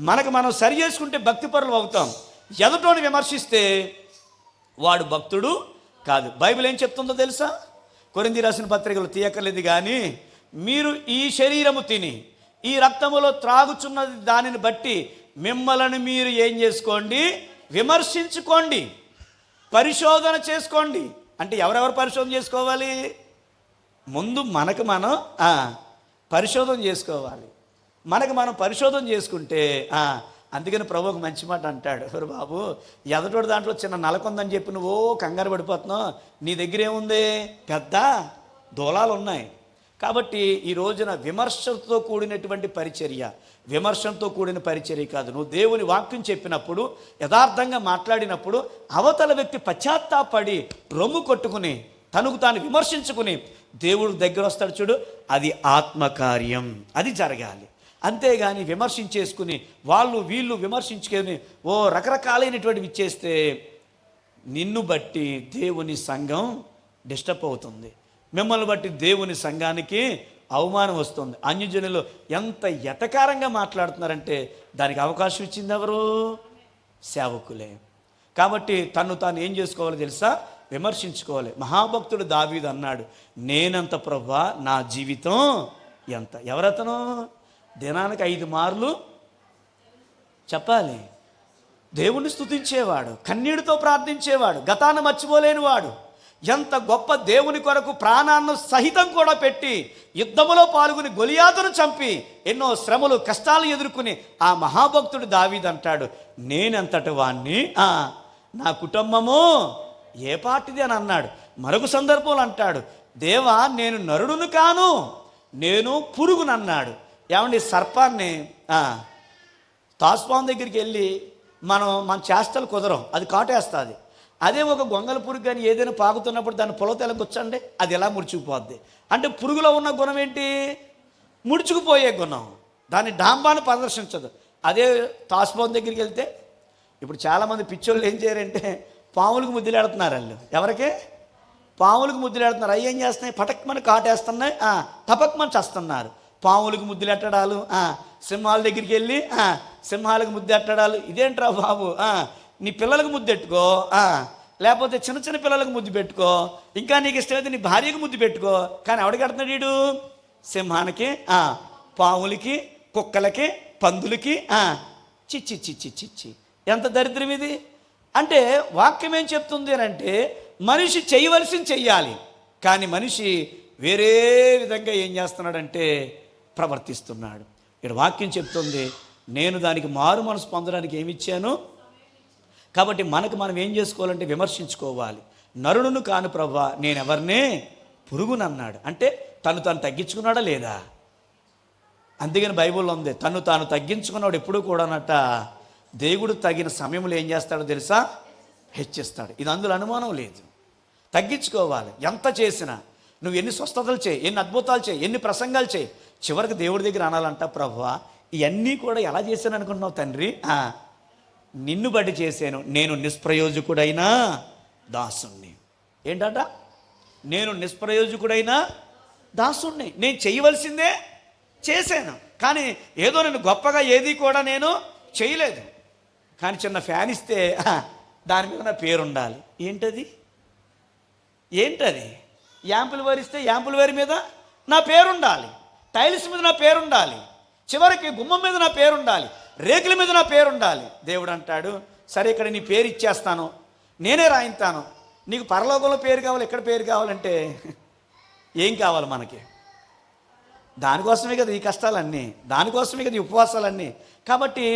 S1: మనకు మనం సరి చేసుకుంటే భక్తిపరులు అవుతాం, ఎదుటోని విమర్శిస్తే వాడు భక్తుడు కాదు. బైబిల్ ఏం చెప్తుందో తెలుసా? కొరింథీ రాసిన పత్రికలు తీయకలేదు కానీ మీరు ఈ శరీరము తిని ఈ రక్తములో త్రాగుచున్నది దానిని బట్టి మిమ్మల్ని మీరు ఏం చేసుకోండి, విమర్శించుకోండి, పరిశోధన చేసుకోండి. అంటే ఎవరెవరు పరిశోధన చేసుకోవాలి? ముందు మనకు మనం పరిశోధన చేసుకోవాలి. మనకు మనం పరిశోధన చేసుకుంటే అందుకని ప్రభు ఒక మంచి మాట అంటాడు, ఎవరు బాబు ఎదటోడు దాంట్లో చిన్న నలకొందని చెప్పి నువ్వు కంగారు పడిపోతున్నావు, నీ దగ్గర ఏముంది, పెద్ద దూలాలు ఉన్నాయి. కాబట్టి ఈ రోజున విమర్శతో కూడినటువంటి పరిచర్య, విమర్శంతో కూడిన పరిచర్య కాదు. నువ్వు దేవుని వాక్యం చెప్పినప్పుడు, యథార్థంగా మాట్లాడినప్పుడు అవతల వ్యక్తి పశ్చాత్తాపడి రొమ్ము కొట్టుకుని తనకు తాను విమర్శించుకుని దేవుడు దగ్గర వస్తాడు చూడు, అది ఆత్మకార్యం, అది జరగాలి. అంతేగాని విమర్శించేసుకుని వాళ్ళు వీళ్ళు విమర్శించుకొని రకరకాలైనటువంటివి ఇచ్చేస్తే నిన్ను బట్టి దేవుని సంఘం డిస్టర్బ్ అవుతుంది, మిమ్మల్ని బట్టి దేవుని సంఘానికి అవమానం వస్తుంది. అన్యజనులు ఎంత ఎటకారంగా మాట్లాడుతున్నారంటే దానికి అవకాశం ఇచ్చింది ఎవరు? సేవకులే. కాబట్టి తను తాను ఏం చేసుకోవాలో తెలుసా? విమర్శించుకోవాలి. మహాభక్తుడు దావీదు అన్నాడు, నేనంత ప్రభువా, నా జీవితం ఎంత. ఎవరతను? దినానికి 5 మార్లు చెప్పాలి. దేవుణ్ణి స్తుతించేవాడు, కన్నీటితో ప్రార్థించేవాడు, గతాన్ని మర్చిపోలేనివాడు, ఎంత గొప్ప దేవుని కొరకు ప్రాణాన్ని సహితం కూడా పెట్టి యుద్ధములో పాల్గొని గొలియాతును చంపి ఎన్నో శ్రమలు కష్టాలు ఎదుర్కొని ఆ మహాభక్తుడు దావీదు అంటాడు, నేనెంతటి వాణ్ణి, నా కుటుంబము ఏ పాటిది అని అన్నాడు. మరొక సందర్భంలో అంటాడు, దేవా నేను నరుడును కాను, నేను పురుగునన్నాడు. ఏమండి, సర్పాన్ని తాస్పాన్ దగ్గరికి వెళ్ళి మన చేష్టలు కుదరం, అది కాటేస్తుంది. అదే ఒక గొంగల పురుగు కానీ ఏదైనా పాకుతున్నప్పుడు దాన్ని పొలతెలకొచ్చండి, అది ఎలా ముడుచుకుపోద్ది. అంటే పురుగులో ఉన్న గుణం ఏంటి? ముడుచుకుపోయే గుణం, దాని డాంబాన్ని ప్రదర్శించదు. అదే తాస్పాన్ దగ్గరికి వెళ్తే, ఇప్పుడు చాలామంది పిచ్చోళ్ళు ఏం చేయరంటే పాములకు ముద్దులేడుతున్నారు. వాళ్ళు ఎవరికి? పాములకు ముద్దులేడుతున్నారు. అవి ఏం చేస్తున్నాయి? పటక్మని కాటేస్తున్నాయి, టపక్మని చేస్తున్నారు. పాములకు ముద్దులెట్టడాలు, సింహాల దగ్గరికి వెళ్ళి సింహాలకు ముద్దెట్టడాలు. ఇదేంట్రా బాబు, నీ పిల్లలకు ముద్దెట్టుకో, లేకపోతే చిన్న చిన్న పిల్లలకు ముద్దు పెట్టుకో, ఇంకా నీకు ఇష్టమైతే నీ భార్యకు ముద్దు పెట్టుకో. కానీ ఎవడికి కడుతున్నాడు వీడు? సింహానికి, పాములకి, కుక్కలకి, పందులకి. చిచ్చి చిచ్చి చిచ్చి, ఎంత దరిద్రం ఇది. అంటే వాక్యం ఏం చెప్తుంది అని అంటే, మనిషి చేయవలసింది చెయ్యాలి, కానీ మనిషి వేరే విధంగా ఏం చేస్తున్నాడంటే ప్రవర్తిస్తున్నాడు. ఇక్కడ వాక్యం చెప్తుంది, నేను దానికి మారు మనసు పొందడానికి ఏమిచ్చాను. కాబట్టి మనం ఏం చేసుకోవాలంటే విమర్శించుకోవాలి. నరుడును కాను ప్రభువా, నేనెవరినే పురుగునన్నాడు. అంటే తను తగ్గించుకున్నాడా లేదా? అందుకని బైబిల్లో ఉంది, తాను తగ్గించుకున్నాడు ఎప్పుడు కూడానట దేవుడు తగిన సమయంలో ఏం చేస్తాడో తెలుసా? హెచ్చిస్తాడు. ఇది అందులో అనుమానం లేదు. తగ్గించుకోవాలి. ఎంత చేసినా, నువ్వు ఎన్ని స్వస్థతలు చేయి, ఎన్ని అద్భుతాలు చేయి, ఎన్ని ప్రసంగాలు చేయి, చివరికి దేవుడి దగ్గర అనాలంట, ప్రభువా ఇవన్నీ కూడా ఎలా చేశాను అనుకుంటున్నావు తండ్రి? నిన్ను బట్టి చేశాను, నేను నిష్ప్రయోజకుడైనా దాసుణ్ణి. ఏంటట? నేను నిష్ప్రయోజకుడైనా దాసుణ్ణి. నేను చేయవలసిందే చేశాను, కానీ ఏదో నేను గొప్పగా ఏది కూడా నేను చేయలేదు. కానీ చిన్న ఫ్యాన్ ఇస్తే దాని మీద నా పేరు ఉండాలి. ఏంటది? యాంపుల్ వైర్ ఇస్తే యాంపుల్ వైర్ మీద నా పేరు ఉండాలి, టైల్స్ మీద నా పేరు ఉండాలి, చివరికి గుమ్మం మీద నా పేరు ఉండాలి, రేకుల మీద నా పేరు ఉండాలి. దేవుడు అంటాడు, సరే ఇక్కడ నీ పేరు ఇచ్చేస్తాను, నేనే రాయింతాను. నీకు పరలోకంలో పేరు కావాలి, ఎక్కడ పేరు కావాలంటే ఏం కావాలి మనకి? దానికోసమే కదా ఈ కష్టాలన్నీ, దానికోసమే కదా ఈ ఉపవాసాలన్నీ. కాబట్టి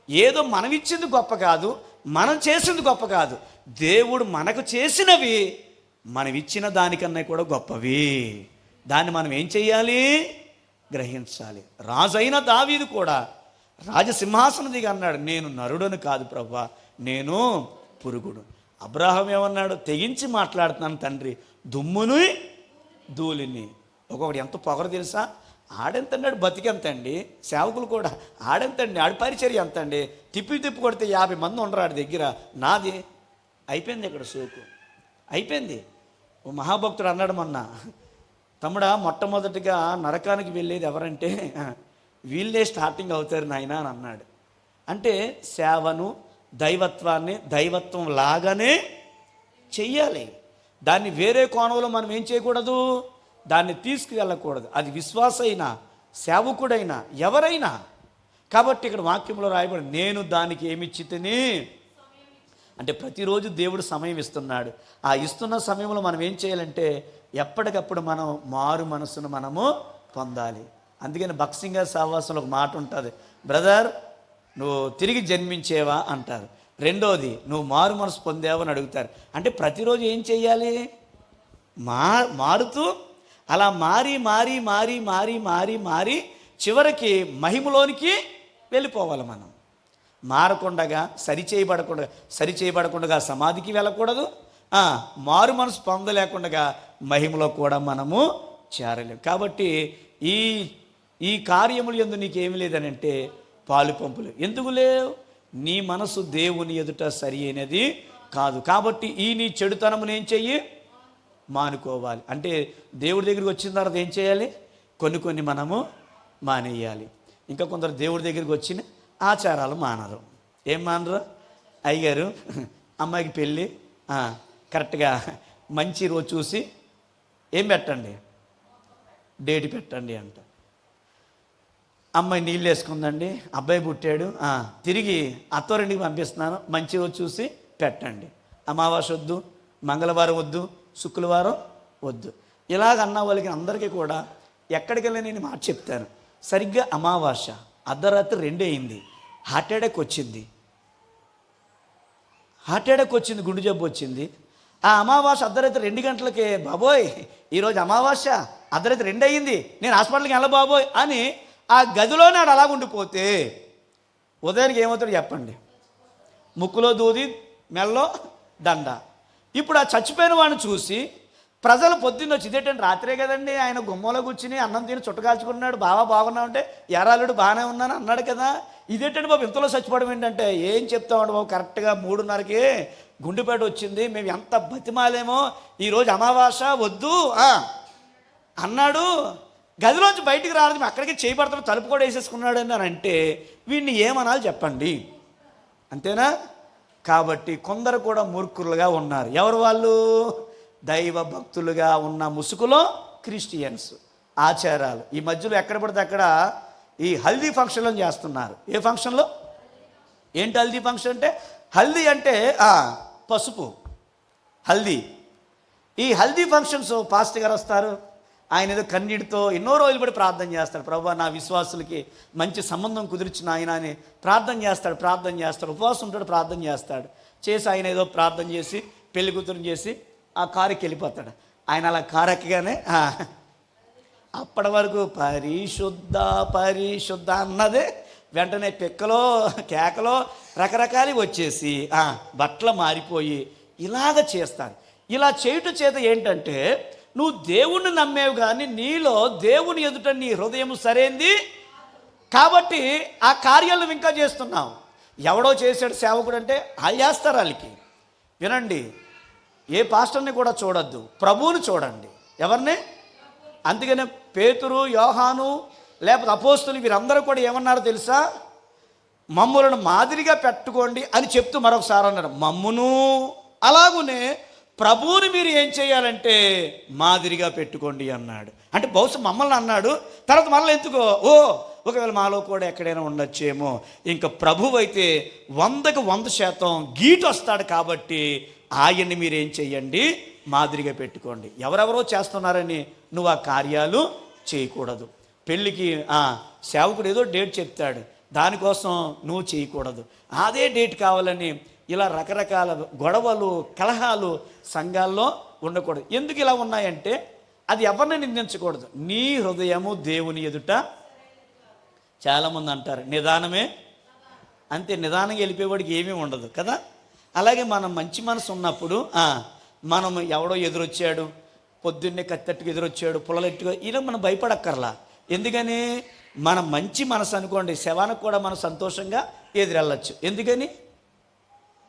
S1: ఏదో మనం ఇచ్చింది గొప్ప కాదు, మనం చేసింది గొప్ప కాదు. దేవుడు మనకు చేసినవి మనం ఇచ్చిన దానికన్నా కూడా గొప్పవి. దాన్ని మనం ఏం చెయ్యాలి? గ్రహించాలి. రాజైన దావీదు కూడా రాజసింహాసనం దిగి అన్నాడు, నేను నరుడను కాదు ప్రభువా, నేను పురుగుడు. అబ్రాహాం ఏమన్నాడు? తెగించి మాట్లాడుతున్నాను తండ్రి, దుమ్మును ధూళిని. ఒక్కొక్కటి ఎంత పొగరు తెలుసా? ఆడెంతండి, బతికెంతండి, సేవకులు కూడా ఆడెంతండి, ఆడి పరిచర్య ఎంతండి, తిప్పి కొడితే 50 మంది ఉండరు ఆడి దగ్గర. నాది అయిపోయింది, ఇక్కడ సోకు అయిపోయింది. ఓ మహాభక్తుడు అన్నాడు మొన్న, తమ్ముడా మొట్టమొదటిగా నరకానికి వెళ్ళేది ఎవరంటే వీళ్ళే స్టార్టింగ్ అవుతారు నాయన అని అన్నాడు. అంటే సేవను, దైవత్వాన్ని దైవత్వం లాగానే చెయ్యాలి. దాన్ని వేరే కోణంలో మనం ఏం చేయకూడదు, దాన్ని తీసుకువెళ్ళకూడదు. అది విశ్వాసైనా, సేవకుడైనా, ఎవరైనా. కాబట్టి ఇక్కడ వాక్యంలో రాయబడి, నేను దానికి ఏమిచ్చితిని అంటే ప్రతిరోజు దేవుడు సమయం ఇస్తున్నాడు. ఆ ఇస్తున్న సమయంలో మనం ఏం చేయాలంటే ఎప్పటికప్పుడు మనం మారు మనసును మనము పొందాలి. అందుకని భక్సింగ్ సహవాసంలో ఒక మాట ఉంటుంది, బ్రదర్ నువ్వు తిరిగి జన్మించేవా అంటారు. రెండోది, నువ్వు మారు మనసు పొందావని అడుగుతారు. అంటే ప్రతిరోజు ఏం చేయాలి? మారుతూ అలా మారి చివరికి మహిమలోనికి వెళ్ళిపోవాలి. మనం మారకుండగా సరిచేయబడకుండా సమాధికి వెళ్ళకూడదు, మారు మనసు పొందలేకుండా మహిమలో కూడా మనము చేరలేము. కాబట్టి ఈ కార్యములు యందు నీకేమి లేదని అంటే పాలు పంపులు ఎందుకు లేవు? నీ మనసు దేవుని ఎదుట సరి అయినది కాదు. కాబట్టి నీ చెడుతనమును ఏం చెయ్యి? మానుకోవాలి. అంటే దేవుడి దగ్గరికి వచ్చిన తర్వాత ఏం చేయాలి? కొన్ని మనము మానేయాలి. ఇంకా కొందరు దేవుడి దగ్గరికి వచ్చిన ఆచారాలు మానరు. ఏం మానరు? అయ్యగారు అమ్మాయికి పెళ్ళి, కరెక్ట్గా మంచి రోజు చూసి ఏం పెట్టండి, డేట్ పెట్టండి అంట. అమ్మాయి నీళ్ళు వేసుకుందండి, అబ్బాయి పుట్టాడు, తిరిగి అత్తోరింటికి పంపిస్తున్నాను, మంచి రోజు చూసి పెట్టండి. అమావాస్య వద్దు, మంగళవారం వద్దు, శుక్రవారం వద్దు. ఇలాగన్న వాళ్ళకి అందరికీ కూడా ఎక్కడికి వెళ్ళి నేను మాట చెప్తాను. సరిగ్గా అమావాస్య అర్ధరాత్రి 2 అయింది, హార్ట్ అటాక్ వచ్చింది, గుండె జబ్బు వచ్చింది. ఆ అమావాస్య అర్ధరాత్రి 2 గంటలకే, బాబోయ్ ఈరోజు అమావాస్య అర్ధరాత్రి 2 అయ్యింది, నేను హాస్పిటల్కి వెళ్ళ బాబోయ్ అని ఆ గదిలోనే ఆడు అలాగ ఉండిపోతే ఉదయానికి ఏమవుతాడు చెప్పండి? ముక్కులో దూది, మెల్లో దండ. ఇప్పుడు ఆ చచ్చిపోయిన వాడిని చూసి ప్రజలు పొద్దున్న వచ్చి, ఇదేంటంటే రాత్రే కదండి ఆయన గుమ్మలో కూర్చుని అన్నం తిని చుట్టకాల్చుకున్నాడు, బాగున్నావు అంటే ఎరాలుడు బాగానే ఉన్నాను అన్నాడు కదా, ఇదేంటంటే బాబు ఇంతలో చచ్చిపోవడం ఏంటంటే, ఏం చెప్తామండి బాబు, కరెక్ట్గా 3:30కి గుండెపేట వచ్చింది, మేము ఎంత బతిమాలేమో, ఈరోజు అమావాస్య వద్దు అన్నాడు, గదిలోంచి బయటికి రాలేదు, మేము అక్కడికి చేయబడతాడు, తలుపు కూడా వేసేసుకున్నాడు అని అంటే వీడిని ఏమనాలి చెప్పండి? అంతేనా? కాబట్టి కొందరు కూడా మూర్ఖులుగా ఉన్నారు. ఎవరు వాళ్ళు? దైవ భక్తులుగా ఉన్న ముసుగులో క్రిస్టియన్స్. ఆచారాలు ఈ మధ్యలో ఎక్కడ పడితే అక్కడ ఈ హల్దీ ఫంక్షన్లు చేస్తున్నారు. ఏ ఫంక్షన్లో? ఏంటి హల్దీ ఫంక్షన్ అంటే? హల్దీ అంటే పసుపు, హల్దీ. ఈ హల్దీ ఫంక్షన్స్ పాస్టర్ గారు వస్తారు, ఆయన ఏదో కన్నీటితో ఎన్నో రోజులు పడి ప్రార్థన చేస్తాడు, ప్రభువా నా విశ్వాసులకి మంచి సంబంధం కుదిర్చిన ఆయన అని ప్రార్థన చేస్తాడు, ఉపవాసం ఉంటాడు, ప్రార్థన చేసి ఆయన ఏదో ప్రార్థన చేసి పెళ్లి కూతురుని చేసి ఆ కారుకి వెళ్ళిపోతాడు. ఆయన అలా కారు ఎక్కగానే అప్పటి వరకు పరిశుద్ధ అన్నదే వెంటనే పిక్కలో కేకలో రకరకాలు వచ్చేసి బట్టలు మారిపోయి ఇలాగ చేస్తాడు. ఇలా చేయుట చేత ఏంటంటే, నువ్వు దేవుణ్ణి నమ్మేవు కానీ నీలో దేవుని ఎదుట నీ హృదయం సరైంది కాబట్టి ఆ కార్యాలు నువ్వు ఇంకా చేస్తున్నావు. ఎవడో చేశాడు సేవకుడు అంటే వాళ్ళు చేస్తారు. వాళ్ళకి వినండి, ఏ పాస్టర్ని కూడా చూడొద్దు, ప్రభువుని చూడండి. ఎవరిని? అందుకనే పేతురు, యోహాను, లేకపోతే అపోస్తులు వీరందరూ కూడా ఏమన్నారో తెలుసా? మమ్ములను మాదిరిగా పెట్టుకోండి అని చెప్తూ మరొకసారి అన్నారు, మమ్మును అలాగునే ప్రభువుని మీరు ఏం చేయాలంటే మాదిరిగా పెట్టుకోండి అన్నాడు. అంటే బహుశా మమ్మల్ని అన్నాడు, తర్వాత మళ్ళీ ఎందుకో ఒకవేళ మాలో కూడా ఎక్కడైనా ఉండొచ్చేమో. ఇంకా ప్రభువు అయితే 100కి 100% గీటు వస్తాడు కాబట్టి ఆయన్ని మీరేం చెయ్యండి, మాదిరిగా పెట్టుకోండి. ఎవరెవరో చేస్తున్నారని నువ్వు ఆ కార్యాలు చేయకూడదు. పెళ్ళికి సేవకుడు ఏదో డేట్ చెప్తాడు, దానికోసం నువ్వు చేయకూడదు. అదే డేట్ కావాలని ఇలా రకరకాల గొడవలు, కలహాలు సంఘాల్లో ఉండకూడదు. ఎందుకు ఇలా ఉన్నాయంటే అది ఎవరిని నిందించకూడదు. నీ హృదయము దేవుని ఎదుట, చాలామంది అంటారు నిదానమే, అంతే, నిదానంగా వెళ్ళిపోయేవాడికి ఏమీ ఉండదు కదా. అలాగే మనం మంచి మనసు ఉన్నప్పుడు మనం ఎవడో ఎదురొచ్చాడు, పొద్దున్నే కత్తెట్టుకు ఎదురొచ్చాడు, పుల్లలెట్టుగా, ఇలా మనం భయపడక్కర్లా. ఎందుకని? మన మంచి మనసు అనుకోండి, శవానికి కూడా మనం సంతోషంగా ఎదురెళ్ళచ్చు. ఎందుకని?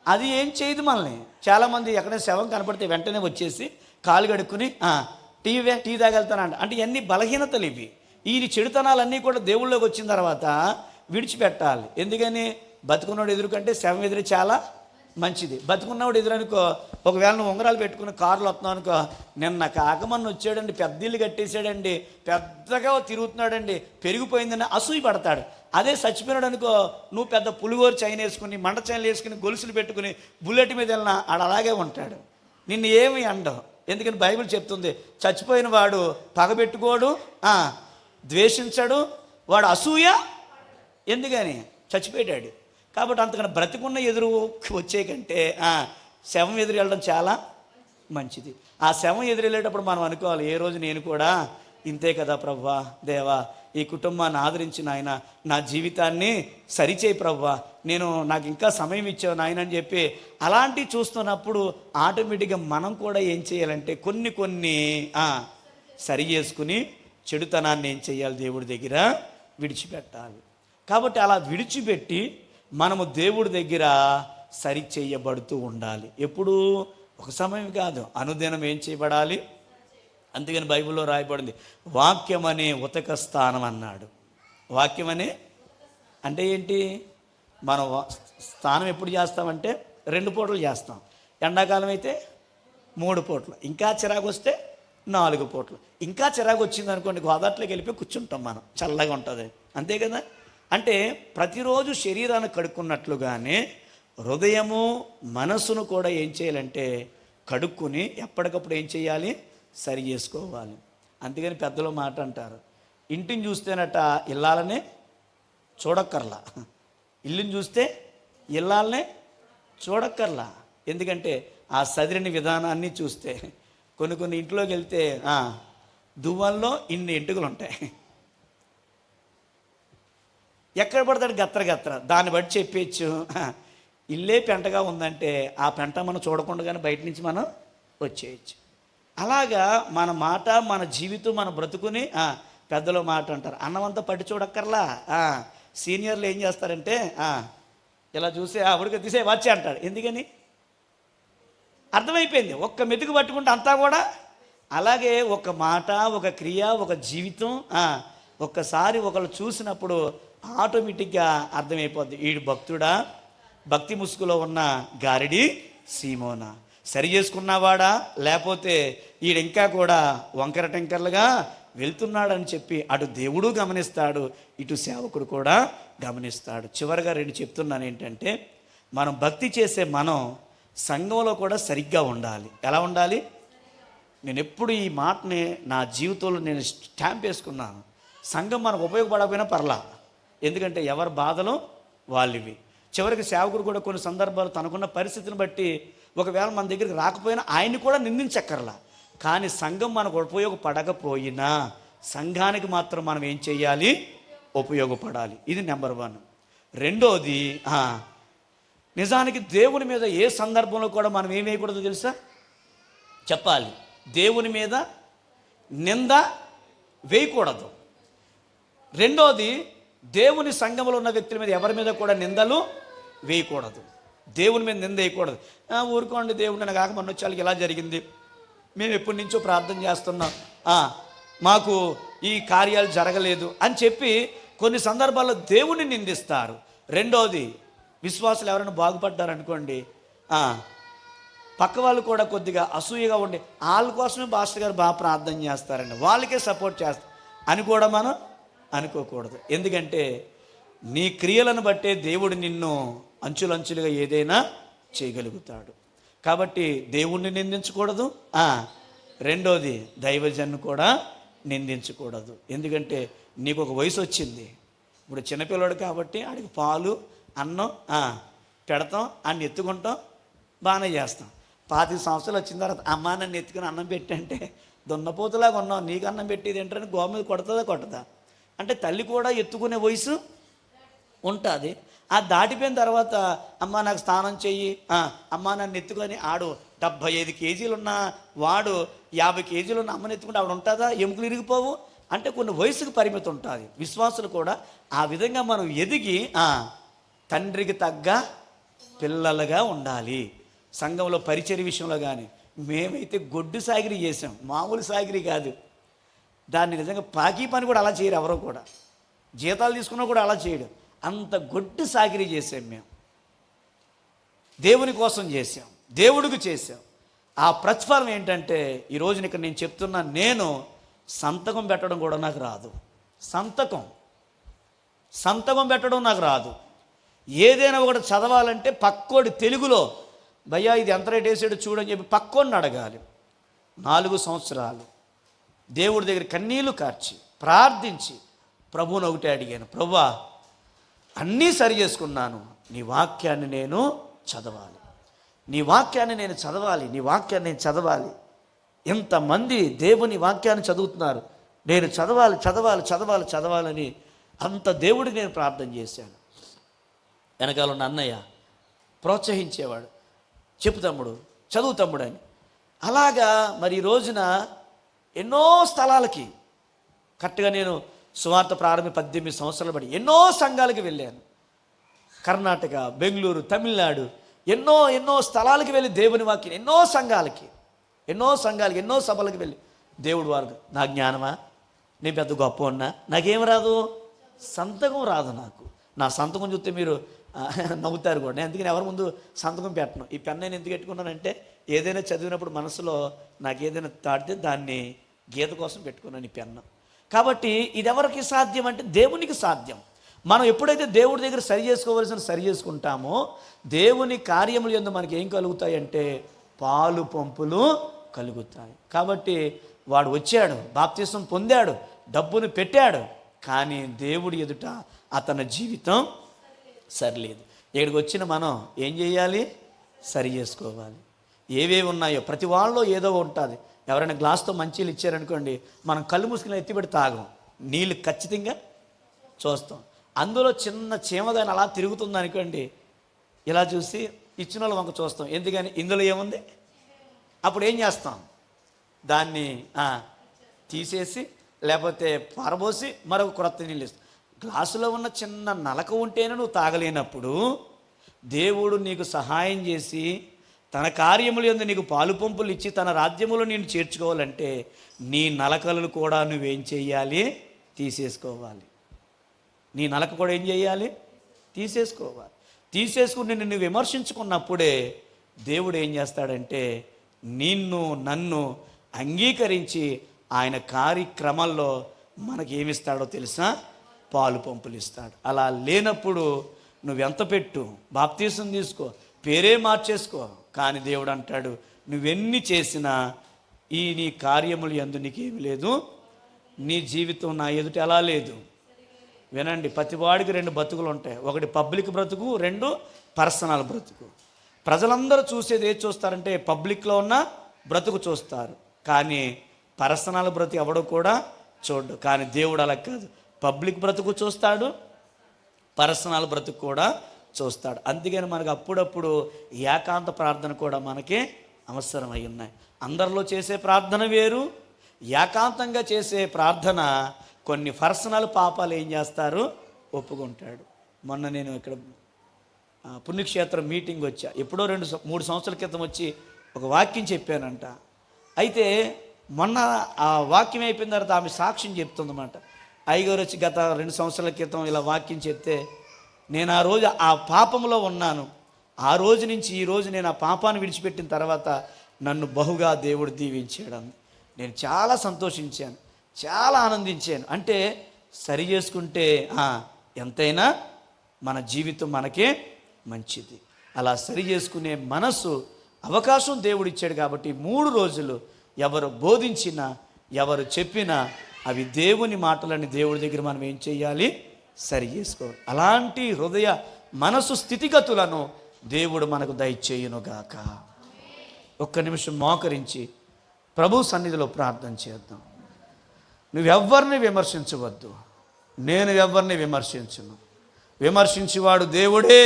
S1: అది ఏం చేయదు మనల్ని. చాలామంది ఎక్కడైనా శవం కనపడితే వెంటనే వచ్చేసి కాలు కడుక్కుని టీ తాగెళ్తానంట. అంటే ఇవన్నీ బలహీనతలు ఇవి. ఈ చెడుతనాలన్నీ కూడా దేవుళ్ళలోకి వచ్చిన తర్వాత విడిచిపెట్టాలి. ఎందుకని? బతుకున్నోడు ఎదురు కంటే శవం ఎదురు చాలా మంచిది. బతుకున్నవాడు ఎదురనుకో, ఒకవేళ నువ్వు ఉంగరాలు పెట్టుకుని కారులో వస్తున్నావు అనుకో, నిన్న కాకమన్న వచ్చాడండి, పెద్ద ఇల్లు కట్టేసాడండి, పెద్దగా తిరుగుతున్నాడండి, పెరిగిపోయిందని అసూయ పడతాడు. అదే చచ్చిపోయినాడు అనుకో, నువ్వు పెద్ద పులిగోరు చైన్ వేసుకుని, మంట చైన్లు వేసుకుని, గొలుసులు పెట్టుకుని బుల్లెట్ మీద వెళ్ళినా ఆడ అలాగే ఉంటాడు, నిన్ను ఏమి అండవు. ఎందుకని బైబిల్ చెప్తుంది, చచ్చిపోయిన వాడు పగబెట్టుకోడు, ద్వేషించడు, వాడు అసూయ. ఎందుకని? చచ్చిపోయాడు. కాబట్టి అంతకన్నా బ్రతికున్న ఎదురు వచ్చే కంటే శవం ఎదురు వెళ్ళడం చాలా మంచిది. ఆ శవం ఎదురు వెళ్ళేటప్పుడు మనం అనుకోవాలి, ఏ రోజు నేను కూడా ఇంతే కదా ప్రభువా, దేవా ఈ కుటుంబాన్ని ఆదరించిన ఆయన, నా జీవితాన్ని సరిచేయి ప్రభువా, నాకు ఇంకా సమయం ఇచ్చావు నాయన అని చెప్పి అలాంటివి చూస్తున్నప్పుడు ఆటోమేటిక్గా మనం కూడా ఏం చేయాలంటే కొన్ని సరి చేసుకుని చెడుతనాన్ని ఏం చేయాలి, దేవుడి దగ్గర విడిచిపెట్టాలి. కాబట్టి అలా విడిచిపెట్టి మనము దేవుడి దగ్గర సరి చేయబడుతూ ఉండాలి. ఎప్పుడు? ఒక సమయం కాదు, అనుదినం ఏం చేయబడాలి. అందుకని బైబిల్లో రాయబడింది, వాక్యం అనే ఉతక స్థానం అన్నాడు. వాక్యం అనే అంటే ఏంటి? మనం స్నానం ఎప్పుడు చేస్తామంటే 2 పూటలు చేస్తాం, ఎండాకాలం అయితే 3 పూటలు, ఇంకా చిరాకు వస్తే 4 పూటలు, ఇంకా చిరాకు వచ్చింది అనుకోండి గోదావరిలోకి వెళ్ళిపోయి కూర్చుంటాం మనం, చల్లగా ఉంటుంది, అంతే కదా. అంటే ప్రతిరోజు శరీరాన్ని కడుక్కున్నట్లుగానే హృదయము మనసును కూడా ఏం చేయాలంటే కడుక్కుని ఎప్పటికప్పుడు ఏం చేయాలి, సరి చేసుకోవాలి. అందుకని పెద్దలు మాట అంటారు, ఇంటిని చూస్తేనట ఇల్లాలనే చూడక్కర్లా, ఇల్లుని చూస్తే ఇల్లాలనే చూడక్కర్లా. ఎందుకంటే ఆ సదిరిని విధానాన్ని చూస్తే కొన్ని ఇంట్లోకి వెళ్తే దువ్వల్లో ఇన్ని ఎంటుకలు ఉంటాయి, ఎక్కడ పడతాడు గత్ర దాన్ని బట్టి చెప్పచ్చు ఇల్లే పెంటగా ఉందంటే ఆ పెంట మనం చూడకుండానే బయట నుంచి మనం వచ్చేయచ్చు. అలాగా మన మాట, మన జీవితం, మన బ్రతుకుని పెద్దలు మాట అంటారు, అన్నమంతా పట్టి చూడక్కర్లా. సీనియర్లు ఏం చేస్తారంటే ఇలా చూసి ఉడికి తీసే వచ్చి అంటాడు. ఎందుకని? అర్థమైపోయింది, ఒక్క మెతుకు పట్టుకుంటే అంతా కూడా. అలాగే ఒక మాట, ఒక క్రియ, ఒక జీవితం ఒక్కసారి ఒకళ్ళు చూసినప్పుడు ఆటోమేటిక్గా అర్థమైపోద్ది, ఈడు భక్తుడా, భక్తి ముసుగులో ఉన్న గారిడి సీమోనా, సరి చేసుకున్నవాడా, లేకపోతే ఈడింకా కూడా వంకర టెంకర్లుగా వెళ్తున్నాడని చెప్పి అటు దేవుడు గమనిస్తాడు, ఇటు సేవకుడు కూడా గమనిస్తాడు. చివరిగా 2 చెప్తున్నాను ఏంటంటే, మనం భక్తి చేసే మనం సంఘంలో కూడా సరిగ్గా ఉండాలి. ఎలా ఉండాలి? నేను ఎప్పుడు ఈ మాటని నా జీవితంలో నేను స్టాంప్ వేసుకున్నాను. సంఘం మనకు ఉపయోగపడకపోయినా పర్లా, ఎందుకంటే ఎవరి బాధలు వాళ్ళవి. చివరికి సేవకుడు కూడా కొన్ని సందర్భాలు తనకున్న పరిస్థితిని బట్టి ఒకవేళ మన దగ్గరికి రాకపోయినా ఆయన్ని కూడా నిందించక్కర్లా. కానీ సంఘం మనకు ఉపయోగపడకపోయినా సంఘానికి మాత్రం మనం ఏం చేయాలి? ఉపయోగపడాలి. ఇది నెంబర్ 1. రెండోది, నిజానికి దేవుని మీద ఏ సందర్భంలో కూడా మనం ఏం వేయకూడదు తెలుసా? చెప్పాలి, దేవుని మీద నింద వేయకూడదు. రెండోది, దేవుని సంఘంలో ఉన్న వ్యక్తుల మీద ఎవరి మీద కూడా నిందలు వేయకూడదు. దేవుని మీద నింద వేయకూడదు. ఊరుకోండి, దేవుడు నన్ను కాక మొన్న వచ్చేళ్ళకి ఇలా జరిగింది, మేము ఎప్పటి నుంచో ప్రార్థన చేస్తున్నాం, మాకు ఈ కార్యాలు జరగలేదు అని చెప్పి కొన్ని సందర్భాల్లో దేవుని నిందిస్తారు. రెండోది, విశ్వాసులు ఎవరైనా బాగుపడ్డారనుకోండి, పక్క వాళ్ళు కూడా కొద్దిగా అసూయగా ఉండి వాళ్ళ కోసమే పాస్టర్ గారు బాగా ప్రార్థన చేస్తారండి, వాళ్ళకే సపోర్ట్ చేస్తారు అని కూడా మనం అనుకోకూడదు. ఎందుకంటే నీ క్రియలను బట్టే దేవుడు నిన్ను అంచులంచులుగా ఏదైనా చేయగలుగుతాడు. కాబట్టి దేవుణ్ణి నిందించకూడదు. రెండోది, దైవజన్ను కూడా నిందించకూడదు. ఎందుకంటే నీకు ఒక వయసు వచ్చింది, ఇప్పుడు చిన్నపిల్లడు కాబట్టి ఆడికి పాలు అన్నం పెడతాం, అన్ని ఎత్తుకుంటాం, బాగానే చేస్తాం. 25 సంవత్సరాలు వచ్చిన తర్వాత అమ్మ నన్ను ఎత్తుకుని అన్నం పెట్టంటే దున్నపోతులాగా ఉన్నావు, నీకు అన్నం పెట్టేది ఏంటంటే గోమ మీద కొట్టదా? అంటే తల్లి కూడా ఎత్తుకునే వయసు ఉంటుంది. దాటిపోయిన తర్వాత అమ్మ నాకు స్నానం చెయ్యి, అమ్మ నన్ను ఎత్తుకొని, ఆడు 75 కేజీలున్న వాడు 50 కేజీలున్న అమ్మని ఎత్తుకుంటే ఆవిడ ఉంటుందా? ఎముకలు ఇరిగిపోవు. అంటే కొన్ని వయసుకు పరిమితి ఉంటుంది. విశ్వాసులు కూడా ఆ విధంగా మనం ఎదిగి తండ్రికి తగ్గ పిల్లలుగా ఉండాలి. సంఘంలో పరిచర్య విషయంలో కానీ మేమైతే గొడ్డు సాగిరి చేసాం, మామూలు సాగిరి కాదు. దాన్ని నిజంగా పాకీ పని కూడా అలా చేయరు, ఎవరో కూడా జీతాలు తీసుకున్నా కూడా అలా చేయడు. అంత గొడ్డు సాగిరి చేసాం మేము, దేవుని కోసం చేసాం, దేవుడికి చేసాం. ఆ ప్రతిఫలం ఏంటంటే ఈ రోజున ఇక్కడ నేను చెప్తున్నా, నేను సంతకం పెట్టడం కూడా నాకు రాదు. సంతకం పెట్టడం నాకు రాదు. ఏదైనా ఒకటి చదవాలంటే పక్కోడి తెలుగులో భయ్యా ఇది ఎంత రేట్ వేసాడు చూడని చెప్పి పక్కోడిని అడగాలి. 4 సంవత్సరాలు దేవుడి దగ్గర కన్నీళ్లు కార్చి ప్రార్థించి ప్రభువుని ఒకటే అడిగాను, ప్రభువా అన్నీ సరి చేసుకున్నాను, నీ వాక్యాన్ని నేను చదవాలి, నీ వాక్యాన్ని నేను చదవాలి, నీ వాక్యాన్ని నేను చదవాలి. ఎంతమంది దేవుని వాక్యాన్ని చదువుతున్నారు, నేను చదవాలని అంత దేవుడికి నేను ప్రార్థన చేశాను. వెనకాల ఉన్న అన్నయ్య ప్రోత్సహించేవాడు, చెప్పు తమ్ముడు, చదువు తమ్ముడు అని. అలాగా మరి ఈ రోజున ఎన్నో స్థలాలకి కరెక్ట్గా నేను సువార్త ప్రారంభి 18 సంవత్సరాలు బట్టి ఎన్నో సంఘాలకి వెళ్ళాను. కర్ణాటక, బెంగళూరు, తమిళనాడు, ఎన్నో స్థలాలకి వెళ్ళి దేవుని వాక్యం, ఎన్నో సంఘాలకి, ఎన్నో సభలకు వెళ్ళి దేవుడు వారు, నా జ్ఞానమా, నేను పెద్ద గొప్ప ఉన్నా, నాకేం రాదు, సంతకం రాదు నాకు. నా సంతకం చూస్తే మీరు నవ్వుతారు కూడా. నేను అందుకని ఎవరి ముందు సంతకం పెట్టను. ఈ పెన్ నేను ఎందుకు పెట్టుకున్నానంటే ఏదైనా చదివినప్పుడు మనసులో నాకు ఏదైనా తాడితే దాన్ని గీత కోసం పెట్టుకున్నాను ఈ పెన్ను. కాబట్టి ఇది ఎవరికి సాధ్యం అంటే దేవునికి సాధ్యం. మనం ఎప్పుడైతే దేవుడి దగ్గర సరి చేసుకోవలసిన సరి చేసుకుంటామో దేవుని కార్యములు యందు మనకి ఏం కలుగుతాయంటే పాలు పంపులు కలుగుతాయి. కాబట్టి వాడు వచ్చాడు, బాప్తిసం పొందాడు, డబ్బును పెట్టాడు, కానీ దేవుడి ఎదుట అతని జీవితం సరిలేదు. ఇక్కడికి వచ్చిన మనం ఏం చేయాలి? సరి చేసుకోవాలి. ఏవేవి ఉన్నాయో ప్రతి వాళ్ళలో ఏదో ఉంటుంది. ఎవరైనా గ్లాస్తో మంచినీళ్ళు ఇచ్చారనుకోండి, మనం కళ్ళు మూసుకుని ఎత్తిపెట్టి తాగం, నీళ్ళు ఖచ్చితంగా చూస్తాం. అందులో చిన్న చీమగాని అలా తిరుగుతుంది అనుకోండి, ఇలా చూసి ఇచ్చిన వాళ్ళ వంక చూస్తాం. ఎందుకని? ఇందులో ఏముంది? అప్పుడు ఏం చేస్తాం? దాన్ని తీసేసి లేకపోతే పారబోసి మరొక క్రొత్త నీళ్ళు ఇస్తాం. గ్లాసులో ఉన్న చిన్న నలక ఉంటేనే నువ్వు తాగలేనప్పుడు దేవుడు నీకు సహాయం చేసి తన కార్యములు యందు నీకు పాలు పంపులు ఇచ్చి తన రాజ్యములో నేను చేర్చుకోవాలంటే నీ నలకలను కూడా నువ్వేం చేయాలి? తీసేసుకోవాలి. నీ నలక కూడా ఏం చేయాలి? తీసేసుకోవాలి. తీసుకుని నిన్ను విమర్శించుకున్నప్పుడే దేవుడు ఏం చేస్తాడంటే నన్ను అంగీకరించి ఆయన కార్యక్రమంలో మనకి ఏమిస్తాడో తెలుసా? పాలు పంపులు ఇస్తాడు. అలా లేనప్పుడు నువ్వెంత పెట్టు, బాప్తీసం తీసుకో, పేరే మార్చేసుకో, కానీ దేవుడు అంటాడు నువ్వెన్ని చేసినా నీ కార్యములు యందు నీకేమి లేదు, నీ జీవితం నా ఎదుట ఎలా లేదు. వినండి, ప్రతివాడికి 2 బతుకులు ఉంటాయి. ఒకటి పబ్లిక్ బ్రతుకు, 2 పర్సనల్ బ్రతుకు. ప్రజలందరూ చూసేది ఏది చూస్తారంటే పబ్లిక్లో ఉన్న బ్రతుకు చూస్తారు, కానీ పర్సనల్ బ్రతుకు ఎవడో కూడా చూడ్డు. కానీ దేవుడు అలా కాదు, పబ్లిక్ బ్రతుకు చూస్తాడు, పర్సనల్ బ్రతుకు కూడా చూస్తాడు. అందుకని మనకు అప్పుడప్పుడు ఏకాంత ప్రార్థన కూడా మనకి అవసరమై ఉన్నాయి. అందరిలో చేసే ప్రార్థన వేరు, ఏకాంతంగా చేసే ప్రార్థన కొన్ని పర్సనల్ పాపాలు ఏం చేస్తారు? ఒప్పుకుంటాడు. మొన్న నేను ఇక్కడ పుణ్యక్షేత్రం మీటింగ్ వచ్చా, ఎప్పుడో 2-3 సంవత్సరాల క్రితం వచ్చి ఒక వాక్యం చెప్పానంట. అయితే మొన్న ఆ వాక్యం అయిపోయిన తర్వాత ఆమె సాక్ష్యం చెప్తుందన్నమాట. అయ్యగారు వచ్చి గత 2 సంవత్సరాల క్రితం ఇలా వాక్యం చెప్తే నేను ఆ రోజు ఆ పాపంలో ఉన్నాను, ఆ రోజు నుంచి ఈ రోజు నేను ఆ పాపాన్ని విడిచిపెట్టిన తర్వాత నన్ను బహుగా దేవుడు దీవించాడు. నేను చాలా సంతోషించాను, చాలా ఆనందించాను. అంటే సరి చేసుకుంటే ఎంతైనా మన జీవితం మనకే మంచిది. అలా సరి చేసుకునే మనసు అవకాశం దేవుడు ఇచ్చాడు. కాబట్టి 3 రోజులు ఎవరు బోధించినా ఎవరు చెప్పినా అవి దేవుని మాటలని దేవుడి దగ్గర మనం ఏం చేయాలి? సరి చేసుకోవాలి. అలాంటి హృదయ మనసు స్థితిగతులను దేవుడు మనకు దయచేయునుగాక. ఒక్క నిమిషం మోకరించి ప్రభు సన్నిధిలో ప్రార్థన చేద్దాం. నువ్వెవ్వరిని విమర్శించవద్దు, నేను ఎవరిని విమర్శించును. విమర్శించేవాడు దేవుడే.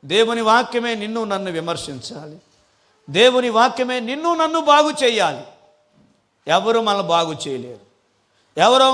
S1: దేవుని వాక్యమే నిన్ను నన్ను విమర్శించాలి. దేవుని వాక్యమే నిన్ను నన్ను బాగు చేయాలి. ఎవరు మనల్ని బాగు చేయలేరు. ఎవరో